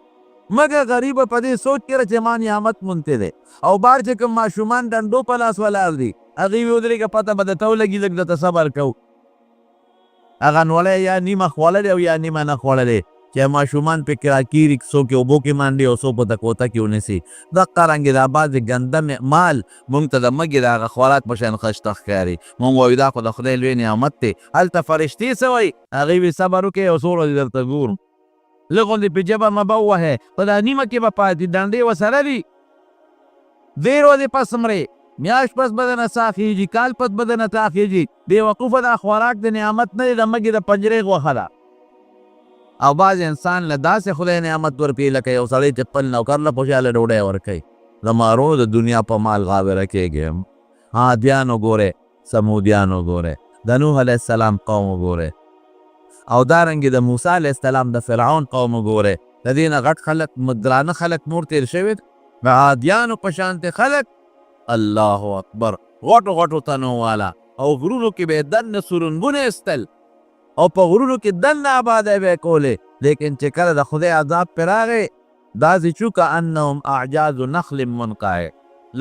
مګر غریبه په دې سوچ کې چې ما نعمت مونتی دی او بار چې کوم ماشومان ډنډو په لاس ولاړ دي هغې وي ودرېږه پته به درته ولګي لږ درته صبر کوو هغه نوړی یا نیمه خوړلی او یا نیمه نه خوړلی چې ماشومان پې راکېږي څوک یې اوبو کې مانډي او څوک په د کوټه کې ونیسي. دقه رنګې دا بعضې ګنده مال مونږ ته د مږې د هغه خوراک په شان خشته ښکاري. مونږ وایو دا خو د خدای لوی نعمت دی. هلته فرشتې څه وایي هغې وي صبر وکړئ یو څو ورځې درته ګورم لږ غوندې پې جبه مه به ووهئ په دا نیمه کې به پاتې ډنډې ورسره دي 2 ورځې پس مرې میاشت پس به درنه ساه خېږي کال پس به درنه تا خېږي. بېوقوفه دا خوراک د نعمت نه دی د مږې د پنجرې غوښه ده او بعض انسان له داسې خدای نعمت ورپېښ لکه یو سړی چې خپل نوکر له خوشحاله ډوډۍ ورکوي. د مارو د دنیا په مال غابره کېږي. عادیان وګورئ سمودیان وګورئ د نوح علیه السلام قوم وګورئ او دارنګې د موسی علیه السلام د فرعون قوم وګورئ. د دې نه غټ خلک درانه خلک نور تېر شوي د عادیانو په شانتې خلک الله اکبر غټو غټو تنو والا او غرونو کې به یې دننه سرنګونه ایستل او په غرونو کې دننه آبادۍ به یې کولې. لیکن چې کله د خدای عذاب پرې راغی داسې شو که انهم اعجاز نخل منقعر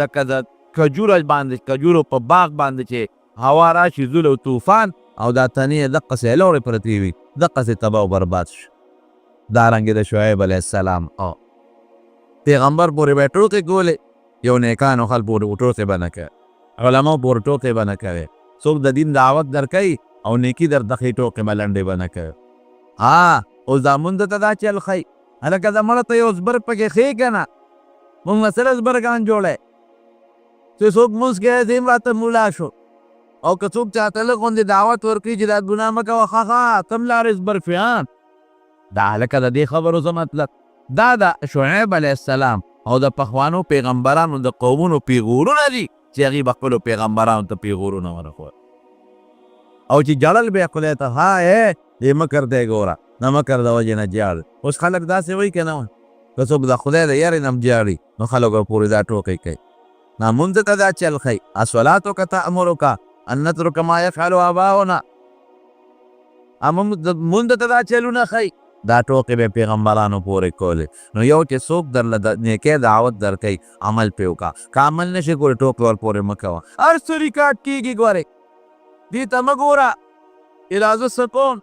لکه د کجورو په باغ باندې چې هوا راشي زول او طوفان او دا تنې یې دقسې لورې پرتې وي دقسې تباه و برباد شو. دارنګې د شعیب علیه السلام پیغمبر پورې به یې ټوکې کولې یو نیکانو خلک پورې ټوکې به نه کوي علماو پورې ټوکې به نه کوي څوک د دین دعوت درکوي او نیکي در دخې ټوکې ملنډې به نه کوي. اوس دا مونږ ته دا چل ښایي هلکه د مړه ته یو زبر پکې ښې که نه مونږ نه سره زبرګان جوړی چې څوک مونځ کوي دې هم راته مولا شو او که څوک چاته لږ غوندې دعوت ورکړي چې دا ګناه مه کوه ښه کم لارې زبر فیان دا هلکه د دې خبرو څه مطلب دا د شعیب علیه السلام او د پخوانو پیغمبرانو د قومونو پیغورونه دي چې هغې به خپلو پیغمبرانو ته پیغورونه ورکول او چې جړل به یې خدای ته دې مکر دی ګوره د مکر د وجې نه جاړ. اوس خلک داسې وایي که نه وایي که څوک د خدای د یارې نه هم جاړي نو خلکو پورې دا ټوکې کوي. مونځ ته دا چل ښایي الصلاتک تأمرک ان نترک ما یفعل آباؤنا مونځ ته دا چلونه ښایي دا ټوکې به پیغمبرانو پورې کولې. نو یو چې څوک درله د نیکۍ دعوت درکوي عمل پې وکړه که عمل نه شي ګورې ټوکې ور پورې مه کوه. هر څه ریکارډ کېږي ګورې دې ته مه ګوره الازه سکون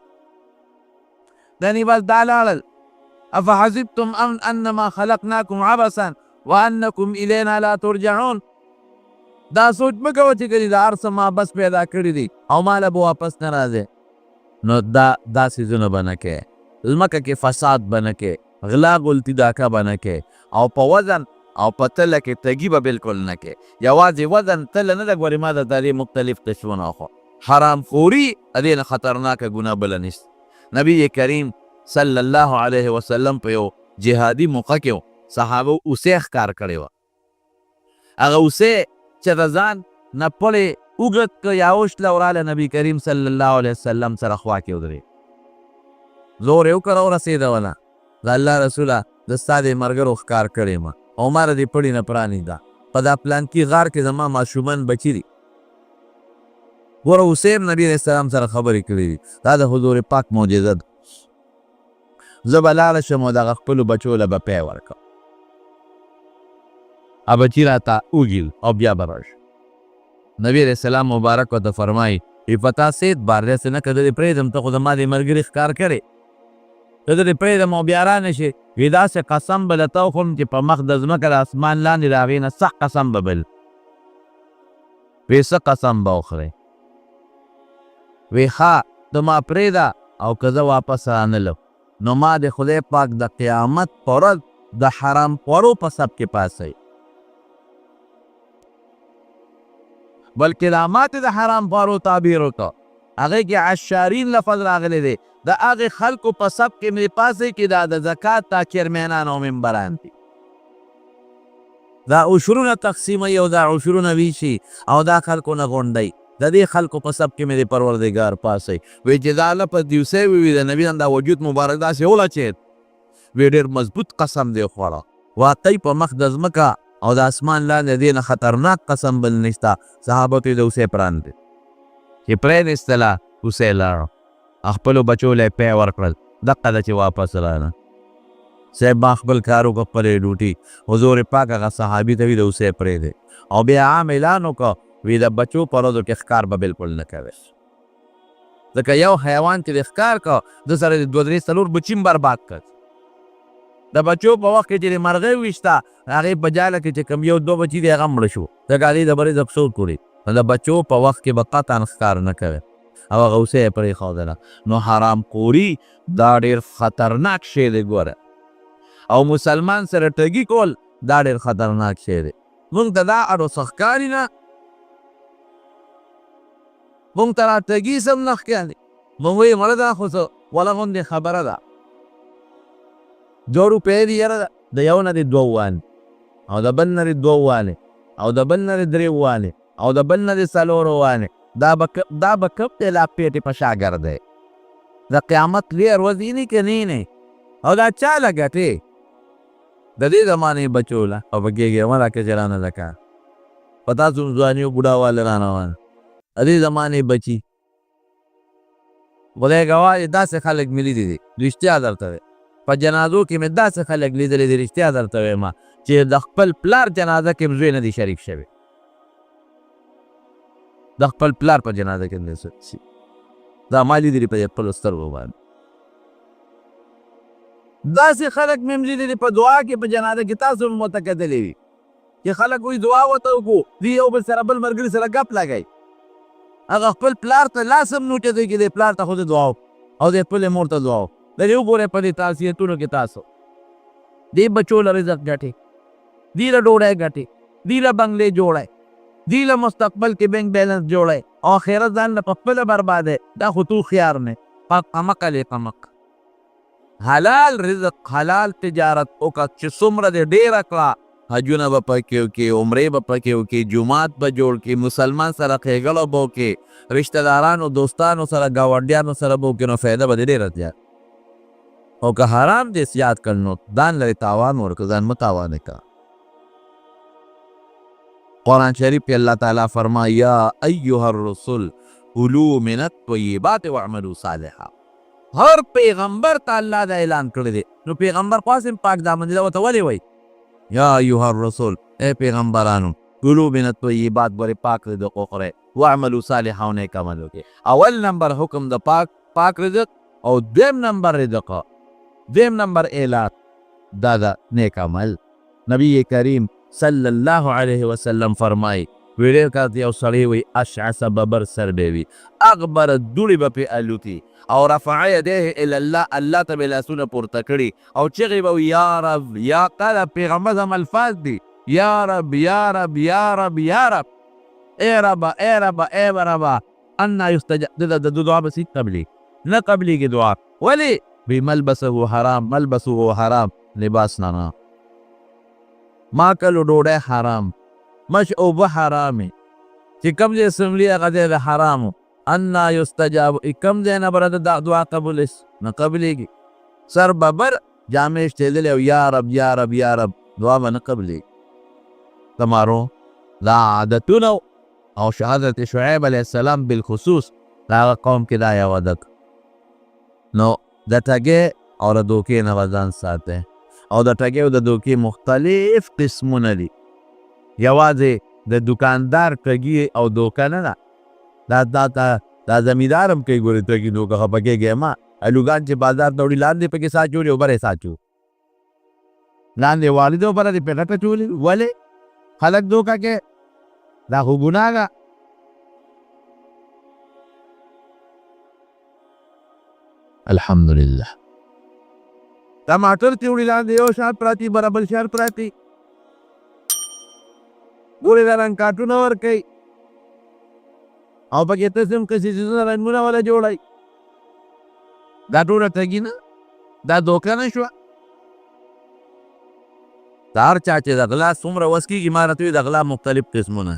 دنی بس دا لاړل افحسبتم انما خلقناکم عبثا وانکم الینا لا ترجعون. دا سوچ مه کوه چې کلي دا هر څه ما بس پیدا کړي دي او ماله به واپس نه راځي. نو دا څیزونه به نه کوې ځمکه کې فساد به نه کوې غلا غلطي ډاکه به نه کوې او په وزن او په تله کې تګي به بلکل نه کوې. یوازې وزن تله نه ده ګورې ما د دارې مختلف قسمونه خو حرام خوري دې نه خطرناکه ګناه بله نشته. نبی کریم صلی الله علیه وسلم په یو جهادي موقع کې صحابه اوسې ښکار کړې وه. هغه اوسې چې د ځان نه پړې اوږد که یا اوښله وراله نبي کریم صلی الله علیه وسلم سره خوا کې ودرېد زور یې وکړه ورسېدونه د الله رسوله د ستا دې ملګرو ښکار کړې ما او ما د دې پړې نه پرانېږده په دا پلانکي غار کې زما ماشومان بچي دي. ګوره اوسې هم نبي علیه السلام سره خبرې کړې دي دا د حضور پاک معجزه ده. زه به لاړه شم او دغه خپلو بچو له به پی ورکړم بچي راته وګیل او بیا به راشي. نبی علیه السلام مبارک ورته فرمایي پتا سید بار داسې نه که د دې پرېږدم ته خو زما دې ملګري ښکار کړې ته د دې پرېږدم او بیا را نه شي وي داسې قسم به درته وخورم چې په مخ د ځمکه د اسمان لاندې د هغې نه سخت قسم به بل وی څه قسم به وخورئ؟ وی ښه ته ما پرېږده او که زه واپس رانلم نو ما د خدای پاک د قیامت په ورځ د حرام خورو په سب کې پاسئ. بلکې دا ماته د حرام خورو تعبیر وکړه، هغې کې عشارین لفظ راغلی دی. د هغې خلکو په سب کې مې پاسئ چې دا د زکات دا چیرمینان او ممبران دي. دا عشرونه تقسیموي او دا عشرونه ویشي او دا خلکو نه غونډئ. د دې خلکو په سب کې مې د پروردګار پاسئ. وی چې دا لفظ دیوسی وي د نبي دا وجود مبارک داسې ولاچېد. وی ډېر مضبوط قسم دی خوړه. واقعي په مخ د ځمکه او د اسمان لاندې دې نه خطرناک قسم بل نشته. صحابو ته یې د اوسۍ پرانده چې پرېنستله اوسۍ لاړه، خپلو بچو له یې پی ورکړل. دقه ده چې واپس راغله. صاحب ما خپل کار وکړ، خپلې ډوټي. حضور پاک هغه صحابي ته وي د اوسۍ پرېږدی او بیا عام اعلان وکړه وی د بچو په ورځو کې ښکار به بالکل نه کوي، ځکه یو حیوان چې د ښکار کو د سره د 2 3 4 بچي برباد کړ. د بچو په وخت کې چې د مرغۍ ویشته هغې په جاله کې چې کوم 1 2 بچي دی هغه مړه شو، ځکه هغې د بریځ افسوس کړي. د بچو په وخت کې به قطعا ښکار نه کوي او هغه اوسۍ یې پرېښودله. نو حرام خوري دا ډېر خطرناک شی دی ګوره، او مسلمان سره ټګي کول دا ډېر خطرناک شی دی. مونږ ته دا اړو څه ښکاري نه، مونږ ته را ټګي سم نه ښکاري. مونږ وایي مړه دا خو څه وله غوندې خبره ده. 2 روپۍ دي یاره د یو نه دي 2 وانې او د بل نه دي 2 وانې او د بل نه دي 3 وانې او د بل نه دي 4 وانې. دا به کب دی لا پیټې په شا ګرځی. د قیامت لویه ورځ یې که نه نه او دا چا له ګټې د دې زمانې بچو له او بګېږي مه راکړه چې رانه زکات په تاسو ځواني او بوډاواله رانه د دې زمانې بچي. خدای ګواه دی داسې خلک مې لیدي دي، رښتیا درته وی په جنازو کې مې داسې خلک لیدلي دي، رښتیا درته وایم چې د خپل پلار جنازه کې زوی نه دی شریک شوی، د خپل پلار په جنازه کې نه شي. دا ما لیدلي په خپلو سترګو باندې. داسې خلک مې هم لیدلي په دعا کې په جنازه کې تاسو هم ورته کتلي وي چې خلک وایي دعا ورته وکړو، دوی یو بل سره بل ملګري سره ګپ لګوي. هغه خپل پلار ته لاس هم نه اوچتوي چې د پلار ته خو د دعا او د خپلې مور ته دعا د دې وګورئ په دې تعصیتونو کې تاسو دې بچو له رزق ګټې، دې له ډوډۍ ګټې، دې له بنګلې جوړی، دې له مستقبل کې بینک بیلنس جوړی او آخرت ځان له په خپله بربادی. دا خو تو خیار نه قمق علی قمق. حلال رزق حلال تجارت وکړه چې څومره دې ډېره کړه، حجونه به پکې وکړي، عمرې به پکې وکړي، جومات به جوړ کړي، مسلمان سره ښېګړه به وکړي، رشته دارانو دوستانو سره ګاونډیانو سره به وکړي، نو فایده به دې ډېره زیات. او که حرام دې زیات کړ نو ځان لرې تاوان ورکړه، ځان مه تاوانه کړه. قرآن شریف کې الله تعالی فرمایي یا ایها الرسل کلوا من الطیبات واعملوا صالحا. هر پیغمبر ته الله دا اعلان کړی دی. نو پیغمبر قاسم پاک دامن دی ورته ولې وایي یا ایها الرسول اے پیغمبرانو کلوا من الطیبات ورې پاک رزق وخورئ واعملوا صالحا او نیک عمل وکړئ. اول نمبر حکم د پاک رزق او دویم نمبر رزق، دویم نمبر اعلان دا د نیک عمل. نبی کریم صلی الله علیه وسلم فرمایي ویډیو کار یو سړی وي اشعث ببر سر به وي اغبر دوړې به پې الوتي او رفع یدیه الی الله، الله ته به لاسونه پورته کړي او چغې به وي یا رب یا قاله پیغمبر هم الفاظ دي یا رب یا رب یا رب یا رب ای ربا ای ربا ای ربا انا یستجاب. د دعا به سي قبلي نه قبليږي دعا ولې وی ملبسه حرام ملبسه حرام لباس نه ماکل ډوډۍ حرام مشعوبه حرامې چې کوم ځای سملي هغه ځای د حرامو. انا یستجاب کوم ځای نه به د دعا قبول نه قبلېږي. سر ببر جامې شتېدلې او یا رب یا رب یا رب دعا به نه قبلېږي. تمارو دا عادتونه او شهادت شعیب علیه السلام بالخصوص د هغه قوم کې دا یو عادت نو د ټګۍ او د دوکې نه به ځان ساتئ. او د ټګۍ او د دوکې مختلف قسمونه دي. یوازې د دکاندار ټګي او دوکه نه ده، دا زمیندار هم کوي ګورې ټګي دوکه خفه کېږي ما الوګان چې بازار ته وړي لاندې پکې سا چوري او بره سا چو لاندې والدو بره دې پې ټټه چولي ولې خلک دوکه کې دا خو ګناه ده. الحمدلله. ټماټر تی وړي لاندې یو شان پراتی برابر شان پراتی ګورې دا رنګ کارټونه ورکوي او پکې قسم قسم څیزونه رنګونه والا جوړوي. دا ټوله ټګي نه، دا دوکه نه شوه. د هر چا چې د غلا څومره وس کېږي، ما راته وي د غلا مختلف قسمونه.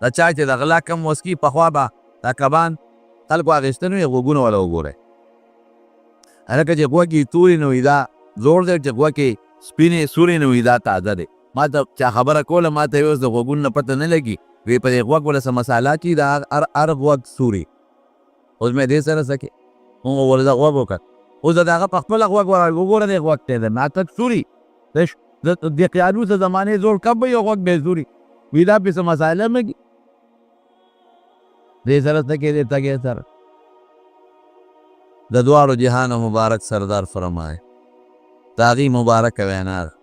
د چا چې د غلا کم وس کېږي، پخوا به دا کبان خلکو اخیستن وي، غوږونه والا وګورئ. هلکه چې غوږ یې تورې نه وي دا زوړ دی، چې غوږ یې سپینې سورې نه وي دا تازه دی. ما ته چا خبره کوله، ما ته یې اوس د غوږونو نه پته نه لګي، وی په دې غوږ وله څه مساله چې د هر غوږ سوري. اوس مې دې سره څه کې مونږ ورله دا غوږ وکړ، اوس د هغه په خپله غوږ وګوره دې غوږ ته د ناټک سوري. د قیانوس د زمانې زوړ کب به یو غوږ بې سوري وي، دا پسې مساله مګي دې سره څه کې دې تګې سره. د دواړو جهانو مبارک سردار فرمایي د هغې مبارکه وینا ده.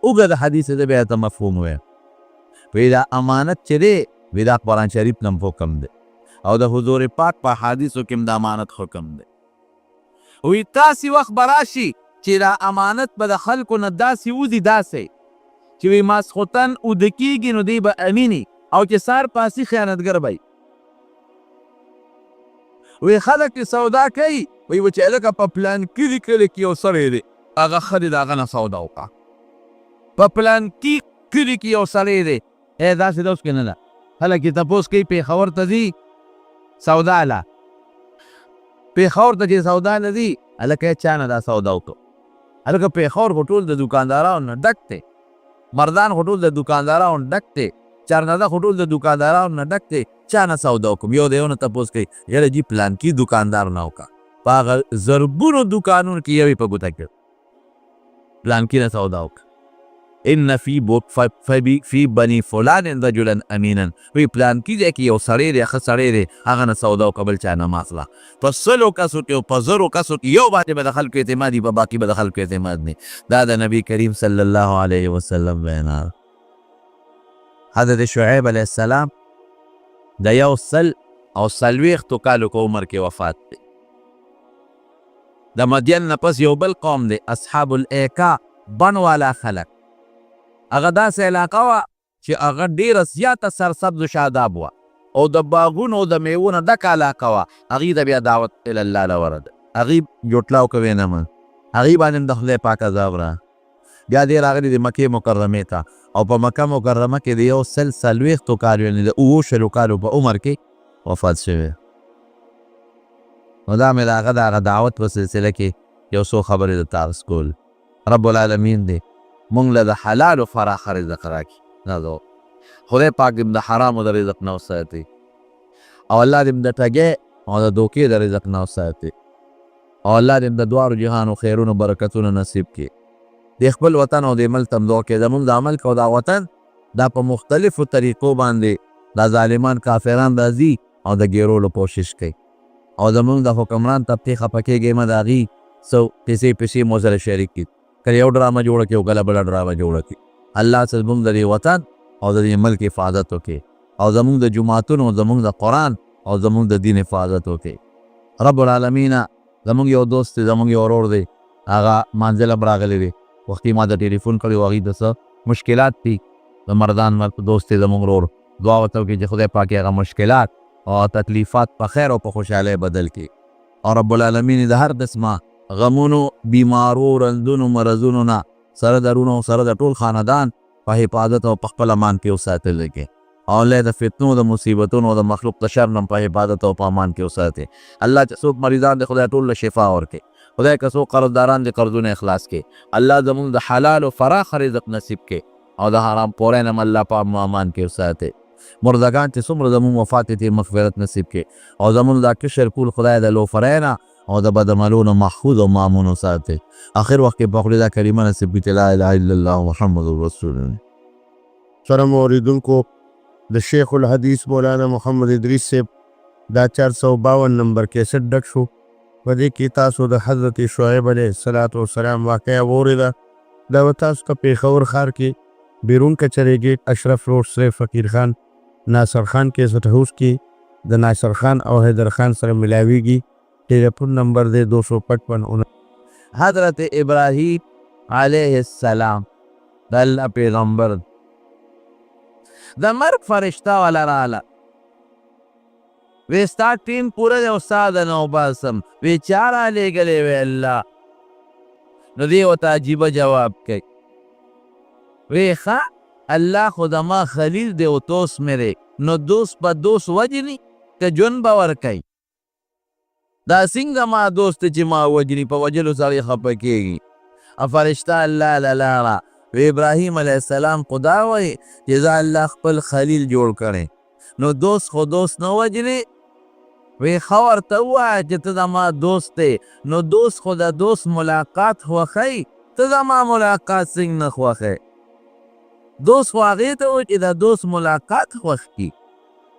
اوږده د حدیث ده، بیا ته مفهوم ویم. وی دا امانت چې دی، وی دا قرآن شریف نم حکم دی او د حضور پاک په حدیثو کې د امانت حکم دی. وی تاسې وخت به راشي چې دا امانت به د خلکو نه داسې وځي، داسې چې وی ماسخوتن اوده کېږي نو دی به امیني، او چې سار پاسي خیانتګر به وی خلک چې سودا کوي، وی چې هلکه په پلان کلي کلي کې یو سړی دی، هغه ښه دی د هغه نه سودا وکړه. په پلان کې کلي کې یو سړی دی، داسې ده اوس کې نه ده. خلک یې تپوس کوي پېښور ته ځي سودا له، پېښور ته چې سودا نه ځي، هلکه چا نه دا سودا وکړو. هلکه پېښور خو ټول د دوکاندارانو نه ډک دی، مردان خو ټول د دوکاندارانو نه ډک دی، چارنده خو ټول د دوکاندارانو نه ډک دی، چا نه سودا وکړم. یو د یو نه تپوس کوي، یاره جي پلانکي دوکاندار نه وکړه، په هغه زرګونو دوکانونو کې یو یې په ګوته کړ، پلانکي نه سودا وکړه. ان فی بني فلان رجلا امینا، وی پلانکي ځای کې یو سړی دی، ښه سړی دی، هغه نه سودا وکړه، بل چا نه ماخله. په سلو کسو کې او په زرو کسو کې یو باندې به د خلکو اعتماد وي، په باقي به د خلکو اعتماد نه. دا د نبي کریم صلی الله علیه وسلم وینا. حضرت شعیب علیه السلام د 140 کالو کو عمر کې وفات دی. د مدین نه پس یو بل قوم دی، اصحاب الایکا بن والا خلک. هغه داسې علاقه وه چې هغه ډېره زیاته سرسبز و شاداب وه او د باغونو او د میوو نه ډکه علاقه وه. هغې ته بیا دعوت الله له ورده، هغې جوټلاو کوې نه من، هغې باندې هم د خدای پاک عذاب را. بیا دې راغلي د مکې مکرمې ته، او په مکه مکرمه کې د 140 کالو یعنې د 70 کالو په عمر کې وفات شوی. نو دا مې د هغه دعوت په سلسله کې یو څو خبرې د تاسو کول. رب العالمین دی مونږ له د حلالو فراخه رزق راکړي. دا دو خدای پاک دې د حرامو د رزق نه وساتي، او الله دې د ټګۍ او د دوکې د رزق نه وساتي، او الله دې د دواړو جهانو خیرونو برکتونو نصیب کړي. د خپل وطن او د ملک هم دعا کوي، زمونږ د عمل کو دا وطن دا په مختلفو طریقو باندې دا ظالمان کافران راځي او د ګیرولو کوشش کوي، او زمونږ د حکمران طبقې خفه کېږي، مه د هغې څه پیسې مو سره شریک کړي، کله یو ډرامه جوړه کړي او کله بله ډرامه جوړه کړي. الله څه زمونږ د دې وطن او د دې ملک حفاظت وکړي، او زمونږ د جوماتونو، زمونږ د قرآن او زمونږ د دین حفاظت وکړي. رب العالمین زمونږ یو دوست دی، زمونږ یو ورور دی، هغه مانځل هم راغلی دی، وختي ما ته ټلیفون کړی و، هغې د څه مشکلات دي، د مردان دوست دی زمونږ ورور، دعا ورته وکړي چې خدای پاک هغه مشکلات او تکلیفات په خیر او په خوشحالۍ بدل کړي، او رب العالمین د هر قسمه غمونو، بیمارو، رنځونو، مرضونو نه سره درونو سره د ټول خاندان په حفاظت او په خپل امان کې وساتلی کې، او الله د فتنو، د مصیبتونو، د مخلوق د شر نه په حفاظت او په امان کې وساتي. الله چې څوک مریضان دي خدای ټول له شفا ورکړي، خدای که څوک قرضداران دي قرضونه اخلاص کړي، الله زمونږ د حلال او فراخ رزق نصیب کړي، او د حرام پورې نه الله په امان کې وساتي. مردگان چې څومره زمونږ وفات دي مغفرت نصیب کړي، او زمونږ دا کشر کول خدای د لوفرۍ نه او د بدعملونو محفوظ او مامون وساتي. آخر وخت کې په خولې دا کلمه نصیب کړي، لا اله الا الله محمد رسول الله. سره مو اوریدونکو د شیخ الحدیث مولانا محمد ادریس صاحب دا 452 نمبر کیسټ ډک شو. په دې کې تاسو د حضرت شعیب علیه السلام واقعه واورېده. دا به تاسو ته پېښور ښار کې بیرون کچرې ګیټ اشرف روډ سره فقیر خان ناصر خان کیسټ هاوس کې د ناصر خان او حیدر خان سره ملاویږي. Telephone number दे 255। हजरत इब्राहीम अलैहिस्सलाम द अल्लाह पैगंबर द मर्ग फरिश्ता वाला राला वे स्टा टीम पूरे दे उस्ताद नौबासम वे चारा ले गले वे अल्लाह नदी वता अजीब जवाब के वे खा अल्लाह खुदमा खलील दे उतोस मेरे नो दोस्त पर दोस्त वजनी के जुन बावर कई दा सिंह मा दोस्त जिमा वजनी पर वजलो सारी खपकेगी फरिश्ता अल्लाह लाला वे इब्राहिम अलैहिस्सलाम खुदा वही जजा अल्लाह खपल खलील जोड़ करे नो दोस्त खो दोस्त न वजने वे खबर तवा जितना मा दोस्त नो दोस्त खुदा दोस्त मुलाकात हुआ खई तदा मुलाकात सिंह न हुआ खई दोस्त वागे तो इधर दोस्त मुलाकात खुश की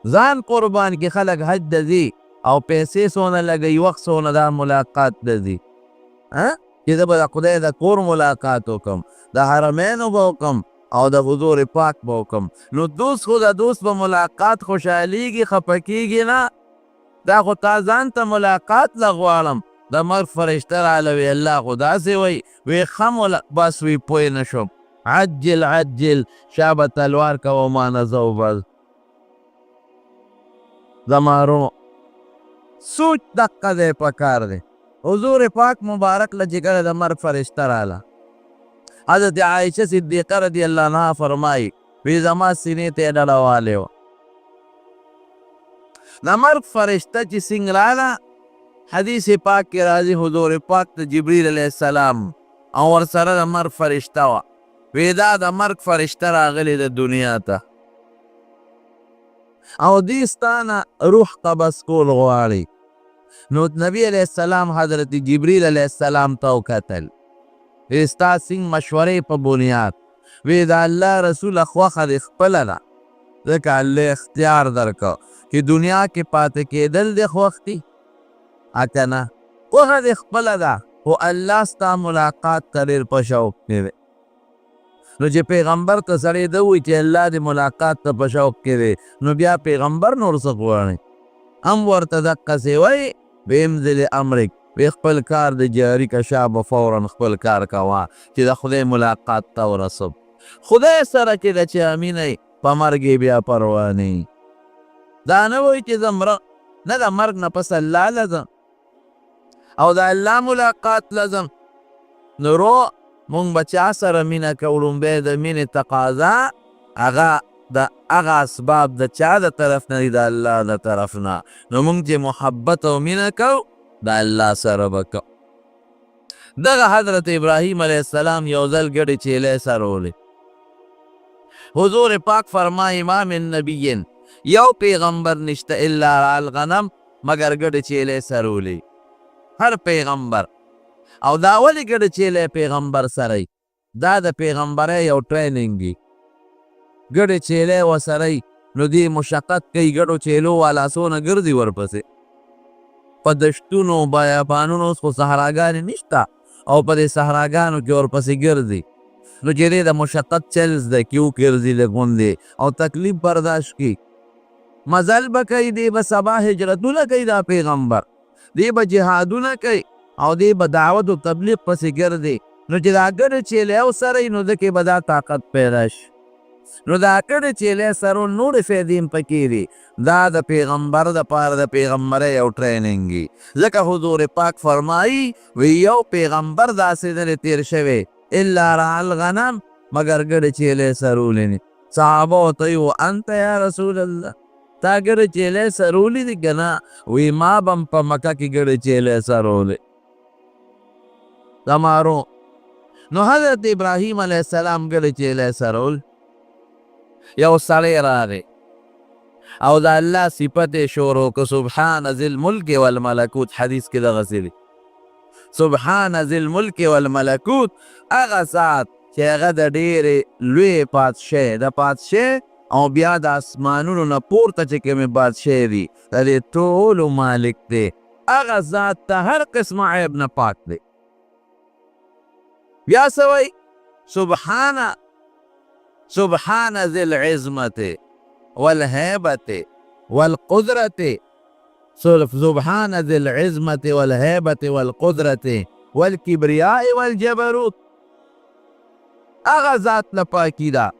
जान कुर्बान के खलक हज दी और पैसे सोना लगे वक्त सोना दा मुलाकात दी हाँ ये बड़ा खुदा दा कोर मुलाकात होकम दा हरमैन होकम और दा हुजूर पाक होकम नो दोस्त खुदा दोस्त ब मुलाकात खुशहाली की खपकीगी ना दा खुदा जान ता मुलाकात लगवालम दा मर फरिश्ता आलवी अल्लाह खुदा से वही वे खम बस वी पोए नशुम عجل عجل شاب تلوار کا وما نزوبل زمارو سوچ دقا دے پکار دے حضور پاک مبارک لجگر دمر فرشتہ رالا حضرت عائشہ صدیقہ رضی اللہ عنہ فرمائی فی زمان سینے تے ڈلوالے ہو نمر فرشتہ چی سنگ رالا حدیث پاک کے راضی حضور پاک جبریل علیہ السلام اور سر نمر فرشتہ ہوا ویدا د مرگ فرشته راغلی د دنیا ته او دیستانه روح قبض کول غواړي نو نبی علیہ السلام حضرت جبریل علیہ السلام ته وکتل ستا سنگ مشورې په بنیاد ویدا الله رسول خوخه د خپله ده ځکه الله اختیار درکو چې دنیا کې پاتې کېدل د خوښتي اکنه خوخه د خپله ده خو الله ستا ملاقات تریر په شوق کې نو چې پیغمبر ته سړی ده وي چې الله د ملاقات ته په شوق کې دی نو بیا پیغمبر نور څه غواړي هم ورته دقسې وایي بامضل امرک وی خپل کار د جاري که شابه فورا خپل کار کوه چې د خدای ملاقات ته ورسب خدای سره چې ده چې امینی په مرګ یې بیا پروا نه دا نه وایي چې زه مړه نه د مرګ نه پس الله لزم او د الله ملاقات لزم نو رو مونږ بچا سره مینه کوو بیا د مینې تقاضا هغه د هغه اسباب د چا د طرف نه دي د الله د طرف نه نو مونږ چې محبت او مینه کوو د الله سره به کوو دغه حضرت ابراهیم علیه السلام یو ځل ګډې چیلې سرولې حضور پاک فرمایي ما من نبی یو پیغمبر نشته الا الغنم مگر ګډې چیلې سرولې هر پیغمبر او دا ولی ګډه چیلې پیغمبر سره دا د پیغمبرۍ یو ټریننګ دی ګډه چیلې ورسره نو دی مشقت کوي ګډو چیلو والا څونه ګرځي ورپسې په دشتونو بیابانونو اوس خو صحراګانې نشته او په دې صحراګانو کې ورپسې ګرځي نو چې دی د مشقت چل زده کي وګرځي له غوندې او تکلیف برداشت کړي مزل به کوي دی به سبا هجرتونه کوي دا پیغمبر دی به جهادونه کوي او دی به دعوت و تبلیغ پسې ګرځي نو چې دا ګډه چیلې او سره نو د کې به دا طاقت پیدا شي نو دا ګډه چیلې سره نورې فایدې هم پکې دي دا د پیغمبر دپاره د پیغمبرۍ یو ټریننګ وي ځکه حضور پاک فرمایي وی یو پیغمبر داسې نه دی تیر شوی الا رعى الغنم مگر ګډه چیلې سرولې صحابه ورته ویل انت یا رسول الله تا ګډه چیلې سرولې دي که نه وی ما به هم په مکه کې ګډه چیلې سرولې زمارو نو حضرت ابراهیم علیہ السلام ګډه چیلې سرول یو سړی راغی او د الله صفت یې شروع که سبحان ذی الملک والملکوت حدیث کې دغسې دی سبحان ذی الملک والملکوت هغه ذات چې هغه د ډېرې لوی پادشاه د پادشاه او بیا د اسمانونو نه پورته چې کومې بادشاه دي د دې ټولو مالک دی هغه ذات ته هر قسمه عیب نه پاک دی بیا سوی سبحان ذی العظمت والهیبت والقدرت سبحان ذي العظمة والهيبة والقدرة والكبرياء والجبروت. هغه ذات له پاکي ده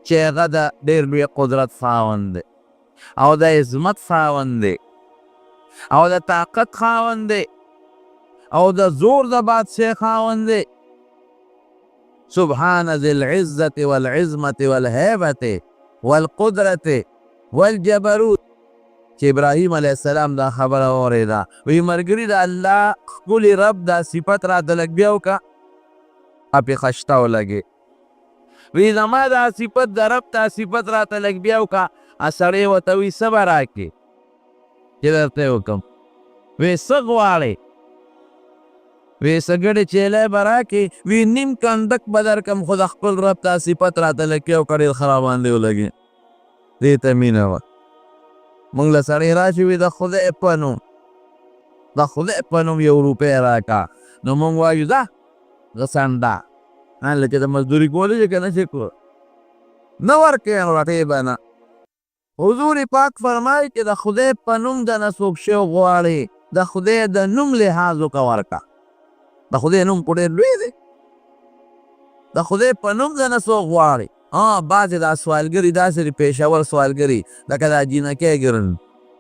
چې هغه د ډېر لوی قدرت خاوند دی او د عظمت خاوند دی او د طاقت خاوند دی او د زور د بادشاه خاوند دی. سبحان ذي العزة والعظمة والهيبة والقدرة والجبروت. چې ابراهیم علیه السلام دا خبره واورېده وی ملګري د الله ښکلي رب دا صفت راته لږ بیا وکړه. پې خشته ولګې وی زما دا صفت د رب دا صفت راته لږ بیا وکړه. سړی ورته وی څه به راکړې چې درته یې وکړم. وی څه غواړې؟ وی څه ګډې چیلی به راکړې؟ وی نیم کنډک به درکړم خو د خپل رب دا صفت راته لږ بیا وکړه ډېر ښه راباندې ولګې. دې ته مینه وه. مونږ له سړی راشي وي د خدای په نوم د خدای په نوم 1 روپۍ راکړه نو مونږ وایو ځه غسنده لکه د مزدوري کولی چې که نه شي کول نه ورکوې نو رټې به نه. حضور پاک فرمایي چې د خدای په نوم د نه څوک شی غواړې د خدای د نوم لحاظ وکړه ورکړه. د خدای نوم خو ډېر لوی دی. د خدای په نوم د نه څوک غواړې. بعضې دا سوالګري داسې دي پېښور سوالګري لکه دا جینکۍ ګرن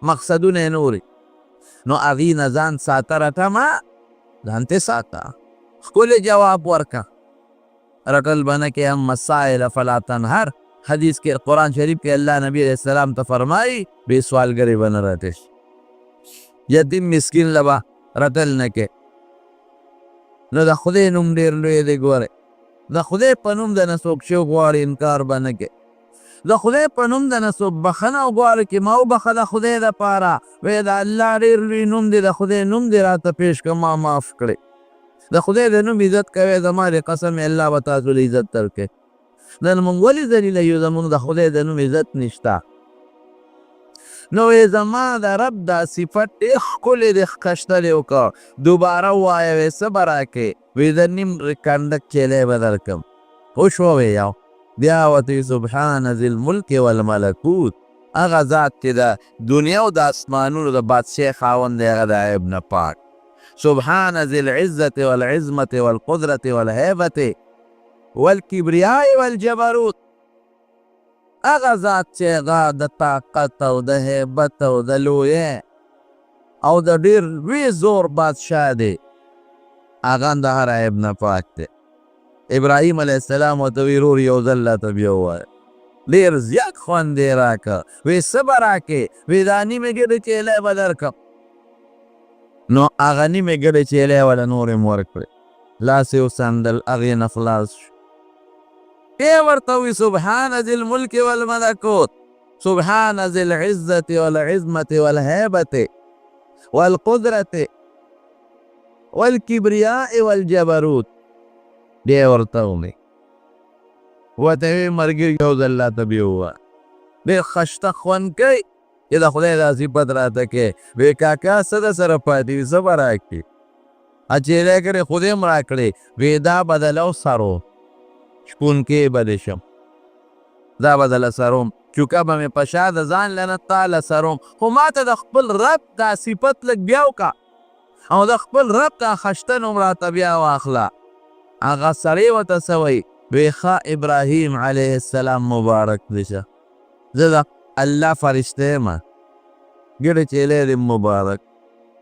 مقصدونه یې نورې نو هغې نه ځان ساته رټمه ځان تې ساته ښکلې جواب ورکه. رټل به نه کې هم مسائل فلا تنهر. حدیث کې قرآن شریف کې الله نبی علیہ السلام ته فرمایي بې سوالګري به نه رټې یتیم مسکین له به رټل نه کې. نو د خدای نوم ډېر لوی دی. ګورئ د خدای په نوم د نه څوک شی غواړي انکار به نه کې. د خدای په نوم د نه څوک بخښنه وغواړي چې ما وبخښه د خدای دپاره وایي د الله ډېر لوی نوم دی د خدای نوم دې راته پېښ کړه ما معاف کړې. د خدای د نوم عزت کوئ زما د قسم الله به تاسو له عزت درکړي. نن مونږ ولې ذلیله یو زمونږ د خدای د نوم عزت نشته. نو زما د رب دا صفت ډېر ښکلی دی ښکشتلی وکړه دوباره ووایه وی څه به راکړې وی د نیم کنډک چیلی به درکړم. پوه شوه وی یو بیا ورته سبحان ذي الملک والملکوت. هغه ذات چې د دنیا او د اسمانونو د بادشاه خاوند دی هغه د عیب نه پاک. سبحان ذي العزة والعظمة والقدرة والهيبة والكبرياء والجبروت. هغه ذات چې هغه د طاقت او د هیبت او د لویۍ او د ډېر لوی زور بادشاه دی هغه د هر عیب نه پاک دی. ابراهیم علیه السلام ورته وی رور یو ځل راته بیا ووایه ډېر زیات خوند یې راکړه. وی څه به راکړې؟ وی دا نیمې ګډې چیلی به درکړم. نو هغه نیمې ګډې چیلی وله نورې م ورکړې لاس یې وڅنډل هغې نه خلاص شو. ورته وی سبحان ذي الملك والملكوت سبحان ذي العزة والعظمة والهيبة والقدرة والكبرياء والجبروت. دی ورته ومې ورته وی ملګري یو ځل راته بیا ووایه ډېر خشته خوند کوي چې د خدای دا صفت راته کوې. وی کاکا څه د سره پاتې وي څه به راکړي؟ چیرې کړې خدای م راکړې. وی دا بدله و سرو شپونکې به دې شم دا به دله سروم چوکه به مې په شا د ځان لنه تاله سروم. خو ما ته د خپل رب دا صفت لږ بیا وکړه او د خپل رب دا خشته نوم راته بیا واخله. هغه سړی ورته څه وایي؟ وی ښه ابراهیم علیه السلام مبارک دې شه زه د الله فرشته یم ګډې چیلی دې مبارک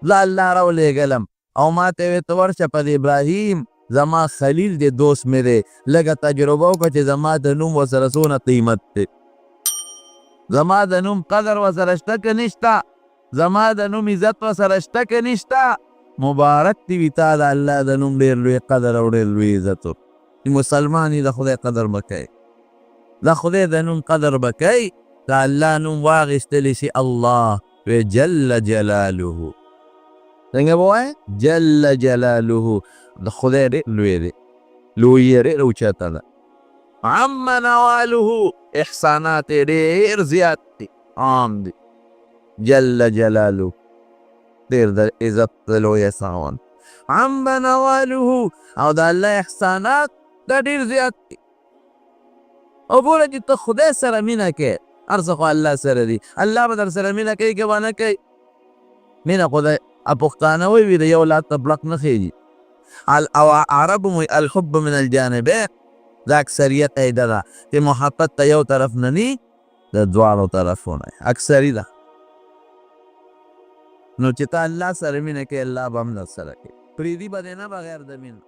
زه الله راولېږلم او ما ته یې وی ته ورشه په ابراهیم زما خلیل دی دوست مې دی لږه تجربه وکړه چې زما د نوم ورسره څونه قیمت دی. زما د نوم قدر ورسره شته که نشته؟ زما د نوم عزت ورسره شته که نشته؟ مبارک دی وي تا د الله د نوم ډېر لوی قدر او ډېر لوی عزت و. مسلمان یې د خدای قدر به کوئ د خدای د نوم قدر به کوئ. د الله نوم واخیستلی شي الله وی جل جلاله. څنګه به وایې؟ جل جلاله. د خدای ډېر لوی دی لوی یې ډېر اوچته ده. عم نواله احسانات یې ډېر زیات دي عام دي. جل جلاله ډېر د عزت د لویه خاوند. عم نواله او د الله احسانات دا ډېر زیات دي. او بوله چې ته خدای سره مینه کوې هر څه خو الله سره دي. الله به در سره مینه کوي که به نه کوي؟ مینه خو د پښتانه وایي د یو لا تبلق نه خېږي او عرب وایي الحب من الجانبین دا اکثریت ایده ده چې محبت ته یو طرف نه ني د دواړو طرفونه اکثري ده نو چې ته الله سره مینه کوې الله به هم در سره کوي پرېږدي به دې نه بغیر د مینه